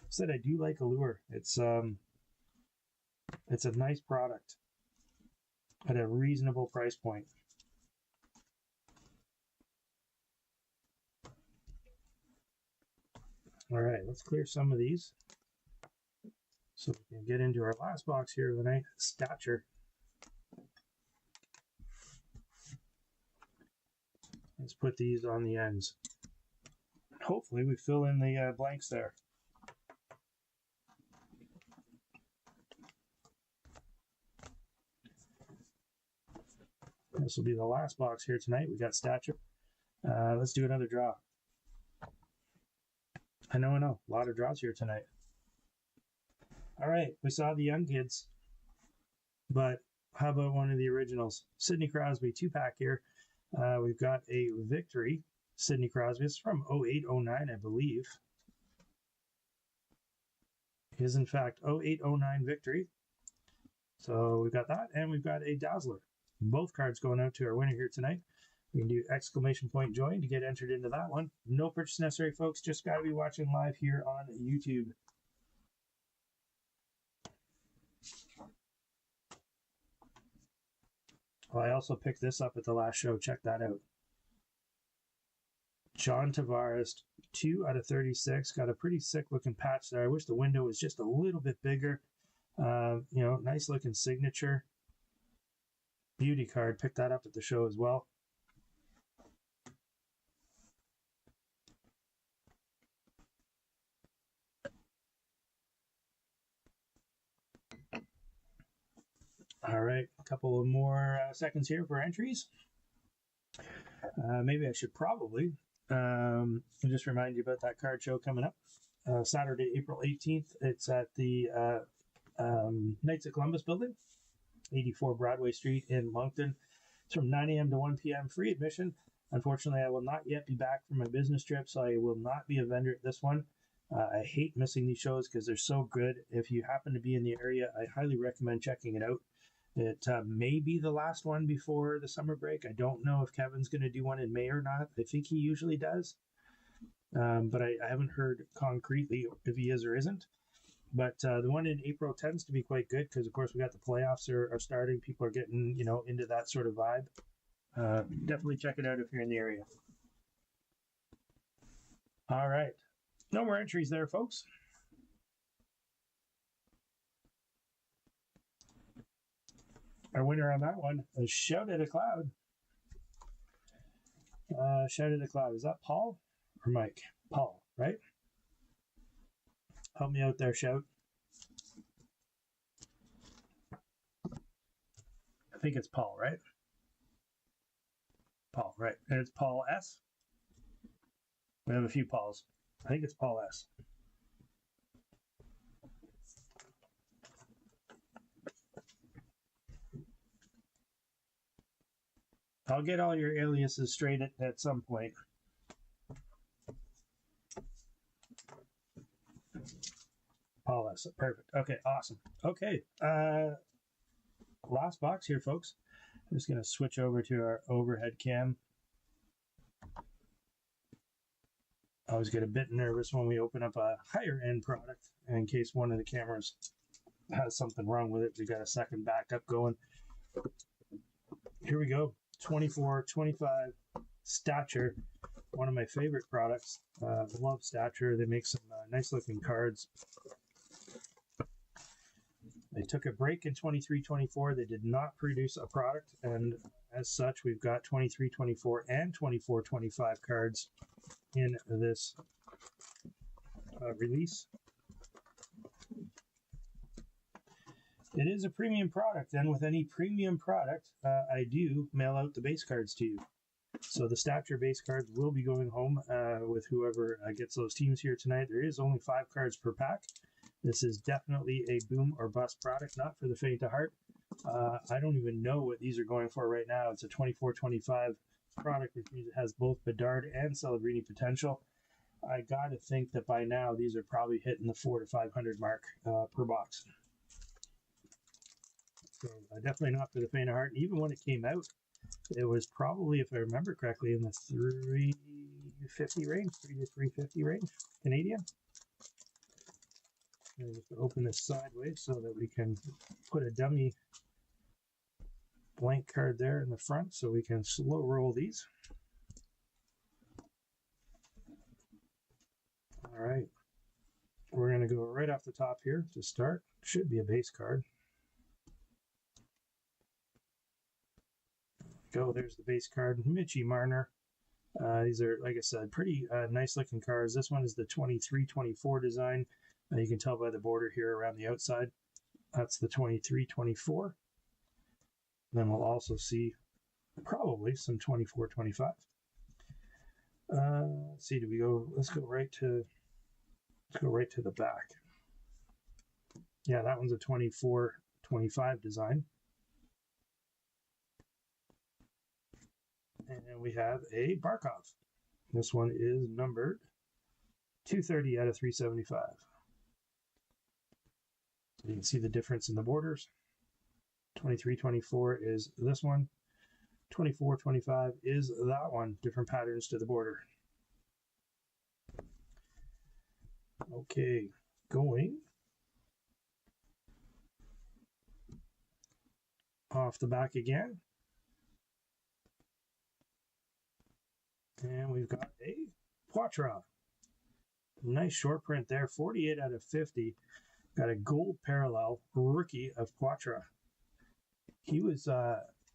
[SPEAKER 2] Said I do like Allure. It's a nice product at a reasonable price point. All right, let's clear some of these. So we can get into our last box here of the night, Stature. Let's put these on the ends. Hopefully we fill in the blanks there. This will be the last box here tonight. We got Stature. Let's do another draw. I know. A lot of draws here tonight. All right, we saw the young kids, but how about one of the originals? Sidney Crosby 2-pack here. We've got a Victory. Sidney Crosby. It's from 08-09, I believe. It is, in fact, 08-09 Victory. So we've got that, and we've got a Dazzler. Both cards going out to our winner here tonight. We can do exclamation point join to get entered into that one. No purchase necessary, folks. Just got to be watching live here on YouTube. Well, I also picked this up at the last show. Check that out. John Tavares, 2 out of 36. Got a pretty sick looking patch there. I wish the window was just a little bit bigger. Nice looking signature. Beauty card. Picked that up at the show as well. All right, a couple of more seconds here for entries. Maybe I should probably just remind you about that card show coming up. Saturday, April 18th. It's at the Knights of Columbus building, 84 Broadway Street in Moncton. It's from 9 a.m. to 1 p.m. free admission. Unfortunately, I will not yet be back from my business trip, so I will not be a vendor at this one. I hate missing these shows because they're so good. If you happen to be in the area, I highly recommend checking it out. It may be the last one before the summer break. I don't know if Kevin's going to do one in May or not. I think he usually does. But I haven't heard concretely if he is or isn't. But the one in April tends to be quite good because, of course, we got the playoffs are starting. People are getting, into that sort of vibe. Definitely check it out if you're in the area. All right. No more entries there, folks. Our winner on that one is Shout at a Cloud. Shout at a Cloud. Is that Paul or Mike? Paul, right? Help me out there, Shout. I think it's Paul, right? Paul, right. And it's Paul S. We have a few Pauls. I think it's Paul S. I'll get all your aliases straight at some point. Paul S. Perfect. Okay, awesome. Okay, last box here, folks. I'm just going to switch over to our overhead cam. I always get a bit nervous when we open up a higher end product in case one of the cameras has something wrong with it. We got a second backup going. Here we go. 24-25 Stature, one of my favorite products. Love Stature. They make some nice looking cards. They took a break in 23-24. They did not produce a product, and as such, we've got 23-24 and 24-25 cards in this release. It is a premium product, and with any premium product, I do mail out the base cards to you. So the Stature base cards will be going home with whoever gets those teams here tonight. There is only 5 cards per pack. This is definitely a boom or bust product, not for the faint of heart. I don't even know what these are going for right now. It's a 24-25 product, which means it has both Bedard and Celebrini potential. I got to think that by now these are probably hitting the 400 to 500 mark per box. So definitely not for the faint of heart. And even when it came out, it was probably, if I remember correctly, in the 350 range, 3 to 350 range Canadian. I'm just going to open this sideways so that we can put a dummy blank card there in the front so we can slow roll these. All right. We're going to go right off the top here to start. Should be a base card. Go, there's the base card. Mitchie Marner. These are, like I said, pretty nice looking cards. This one is the 23-24 design. You can tell by the border here around the outside. That's the 23-24. Then we'll also see probably some 24-25. Let's see, let's go right to the back. Yeah, that one's a 24-25 design. And we have a Barkov. This one is numbered 230 out of 375. You can see the difference in the borders. 23-24 is this one. 24-25 is that one. Different patterns to the border. Okay, going off the back again. And we've got a Poitras. Nice short print there. 48 out of 50. Got a gold parallel rookie of Poitras. He was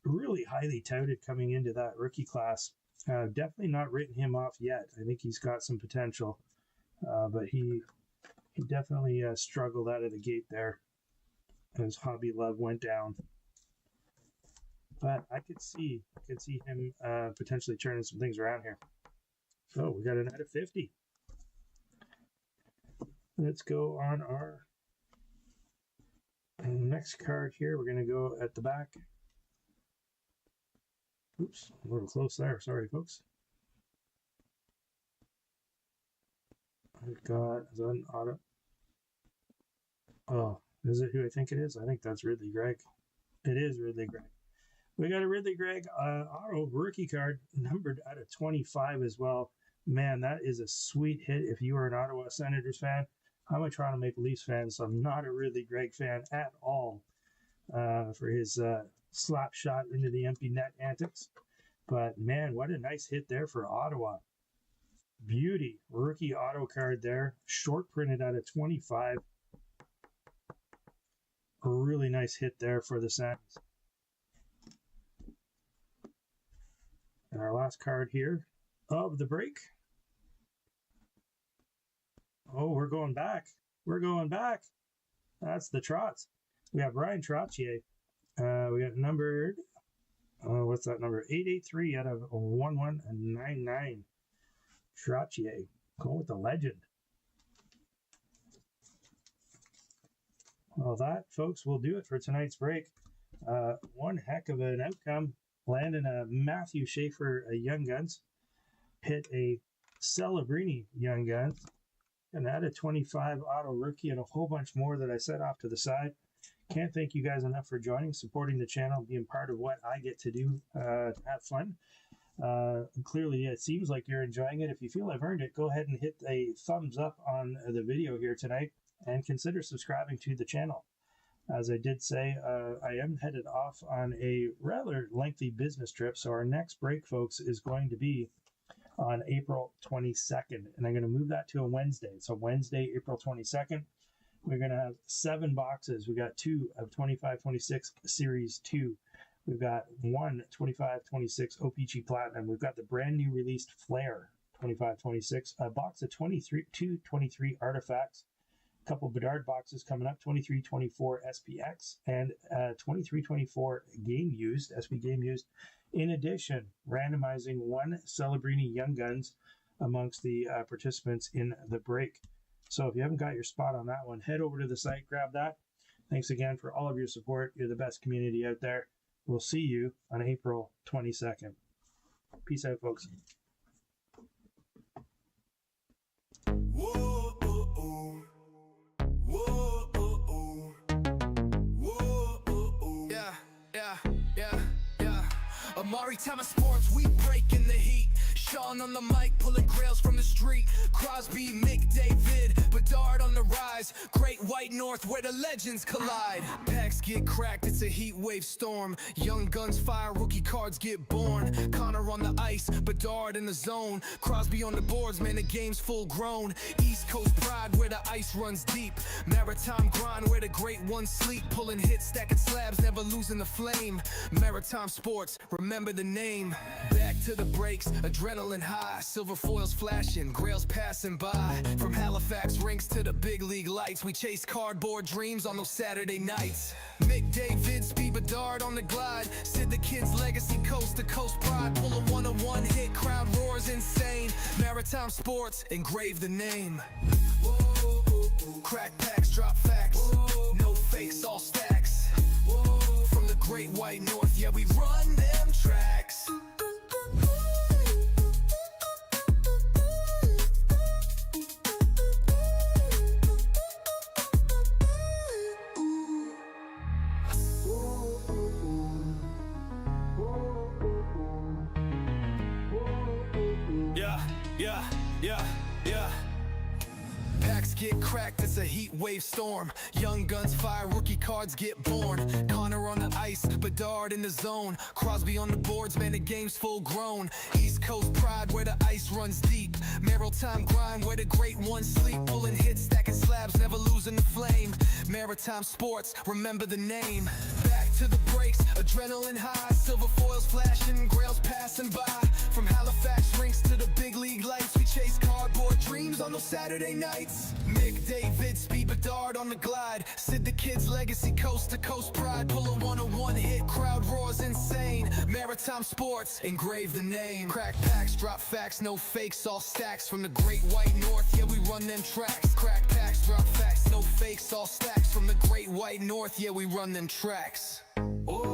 [SPEAKER 2] really highly touted coming into that rookie class. Definitely not written him off yet. I think he's got some potential. But he definitely struggled out of the gate there. His hobby love went down. But I could see him potentially turning some things around here. So we got an out of 50. Let's go on our next card here. We're going to go at the back. Oops, a little close there. Sorry, folks. We've got, is that an auto? Oh, is it who I think it is? I think that's Ridley Gregg. It is Ridley Gregg. We got a Ridley Gregg auto rookie card numbered out of 25 as well. Man, that is a sweet hit if you are an Ottawa Senators fan. I'm a Toronto Maple Leafs fan, so I'm not a Ridley Gregg fan at all for his slap shot into the empty net antics. But man, what a nice hit there for Ottawa. Beauty. Rookie auto card there. Short printed out of 25. A really nice hit there for the Sens. And our last card here of the break. Oh, we're going back. We're going back. That's the Trots. We have Ryan Trottier. We got numbered, what's that number? 883 out of 1199. Trottier. Going with the legend. Well, that, folks, will do it for tonight's break. One heck of an outcome. Landing a Matthew Schaefer Young Guns. Hit a Celebrini Young Guns. and add a 25 auto rookie and a whole bunch more that I set off to the side. Can't thank you guys enough for joining, supporting the channel, being part of what I get to do, have fun. Clearly, it seems like you're enjoying it. If you feel I've earned it, go ahead and hit a thumbs up on the video here tonight and consider subscribing to the channel. As I did say, I am headed off on a rather lengthy business trip, so our next break, folks, is going to be on April 22nd, and I'm going to move that to a Wednesday. So Wednesday, April 22nd, we're going to have 7 boxes. We got 2 of 25-26 Series 2. We've got 1 25-26 O-Pee-Chee Platinum. We've got the brand new released Flare 25-26, a box of 23 artifacts, a couple Bedard boxes coming up, 23-24 SPX, and 23-24 Game Used, SP Game Used. In addition, randomizing 1 Celebrini Young Guns amongst the participants in the break. So if you haven't got your spot on that one, head over to the site, grab that. Thanks again for all of your support. You're the best community out there. We'll see you on April 22nd. Peace out, folks.
[SPEAKER 1] Maritime sports, we breaking the heat. Sean on the mic, pulling grails from the street. Crosby, Mick, David, Bedard on the rise. Great White North, where the legends collide. Packs get cracked, it's a heat wave storm. Young guns fire, rookie cards get born. Connor on the ice, Bedard in the zone. Crosby on the boards, man, the game's full grown. East Coast pride, where the ice runs deep. Maritime grind, where the great ones sleep. Pulling hits, stacking slabs, never losing the flame. Maritime sports, remember the name. Back to the breaks, adrenaline high. Silver foils flashing, grails passing by. From Halifax rinks to the big league lights, we chase cardboard dreams on those Saturday nights. Mick, David, Speed, Bedard on the glide. Sid the Kid's legacy, coast to coast pride. Pull a 1-on-1 hit, crowd roars insane. Maritime sports, engrave the name. Crack packs, drop facts. No fakes, all stacks. From the great white north, yeah, we run them tracks. Yeah. Packs get cracked, it's a heat wave storm. Young guns fire, rookie cards get born. Connor on the ice, Bedard in the zone. Crosby on the boards, man, the game's full grown. East Coast pride, where the ice runs deep. Maritime grind, where the great ones sleep. Pulling hits, stacking slabs, never losing the flame. Maritime sports, remember the name. Back to the breaks, adrenaline high. Silver foils flashing, grails passing by. From Halifax rinks to the big league lights, we chase cardboard dreams on those Saturday nights. Mick, David, Speed, Bedard on the glide. Sid the Kid's legacy, coast to coast pride. Pull a 1-on-1 hit, crowd roars insane. Maritime sports, engrave the name. Crack packs, drop facts, no fakes, all stacks. From the great white north, yeah, we run them tracks. Crack packs, drop facts, no fakes, all stacks. From the great white north, yeah, we run them tracks. Oh.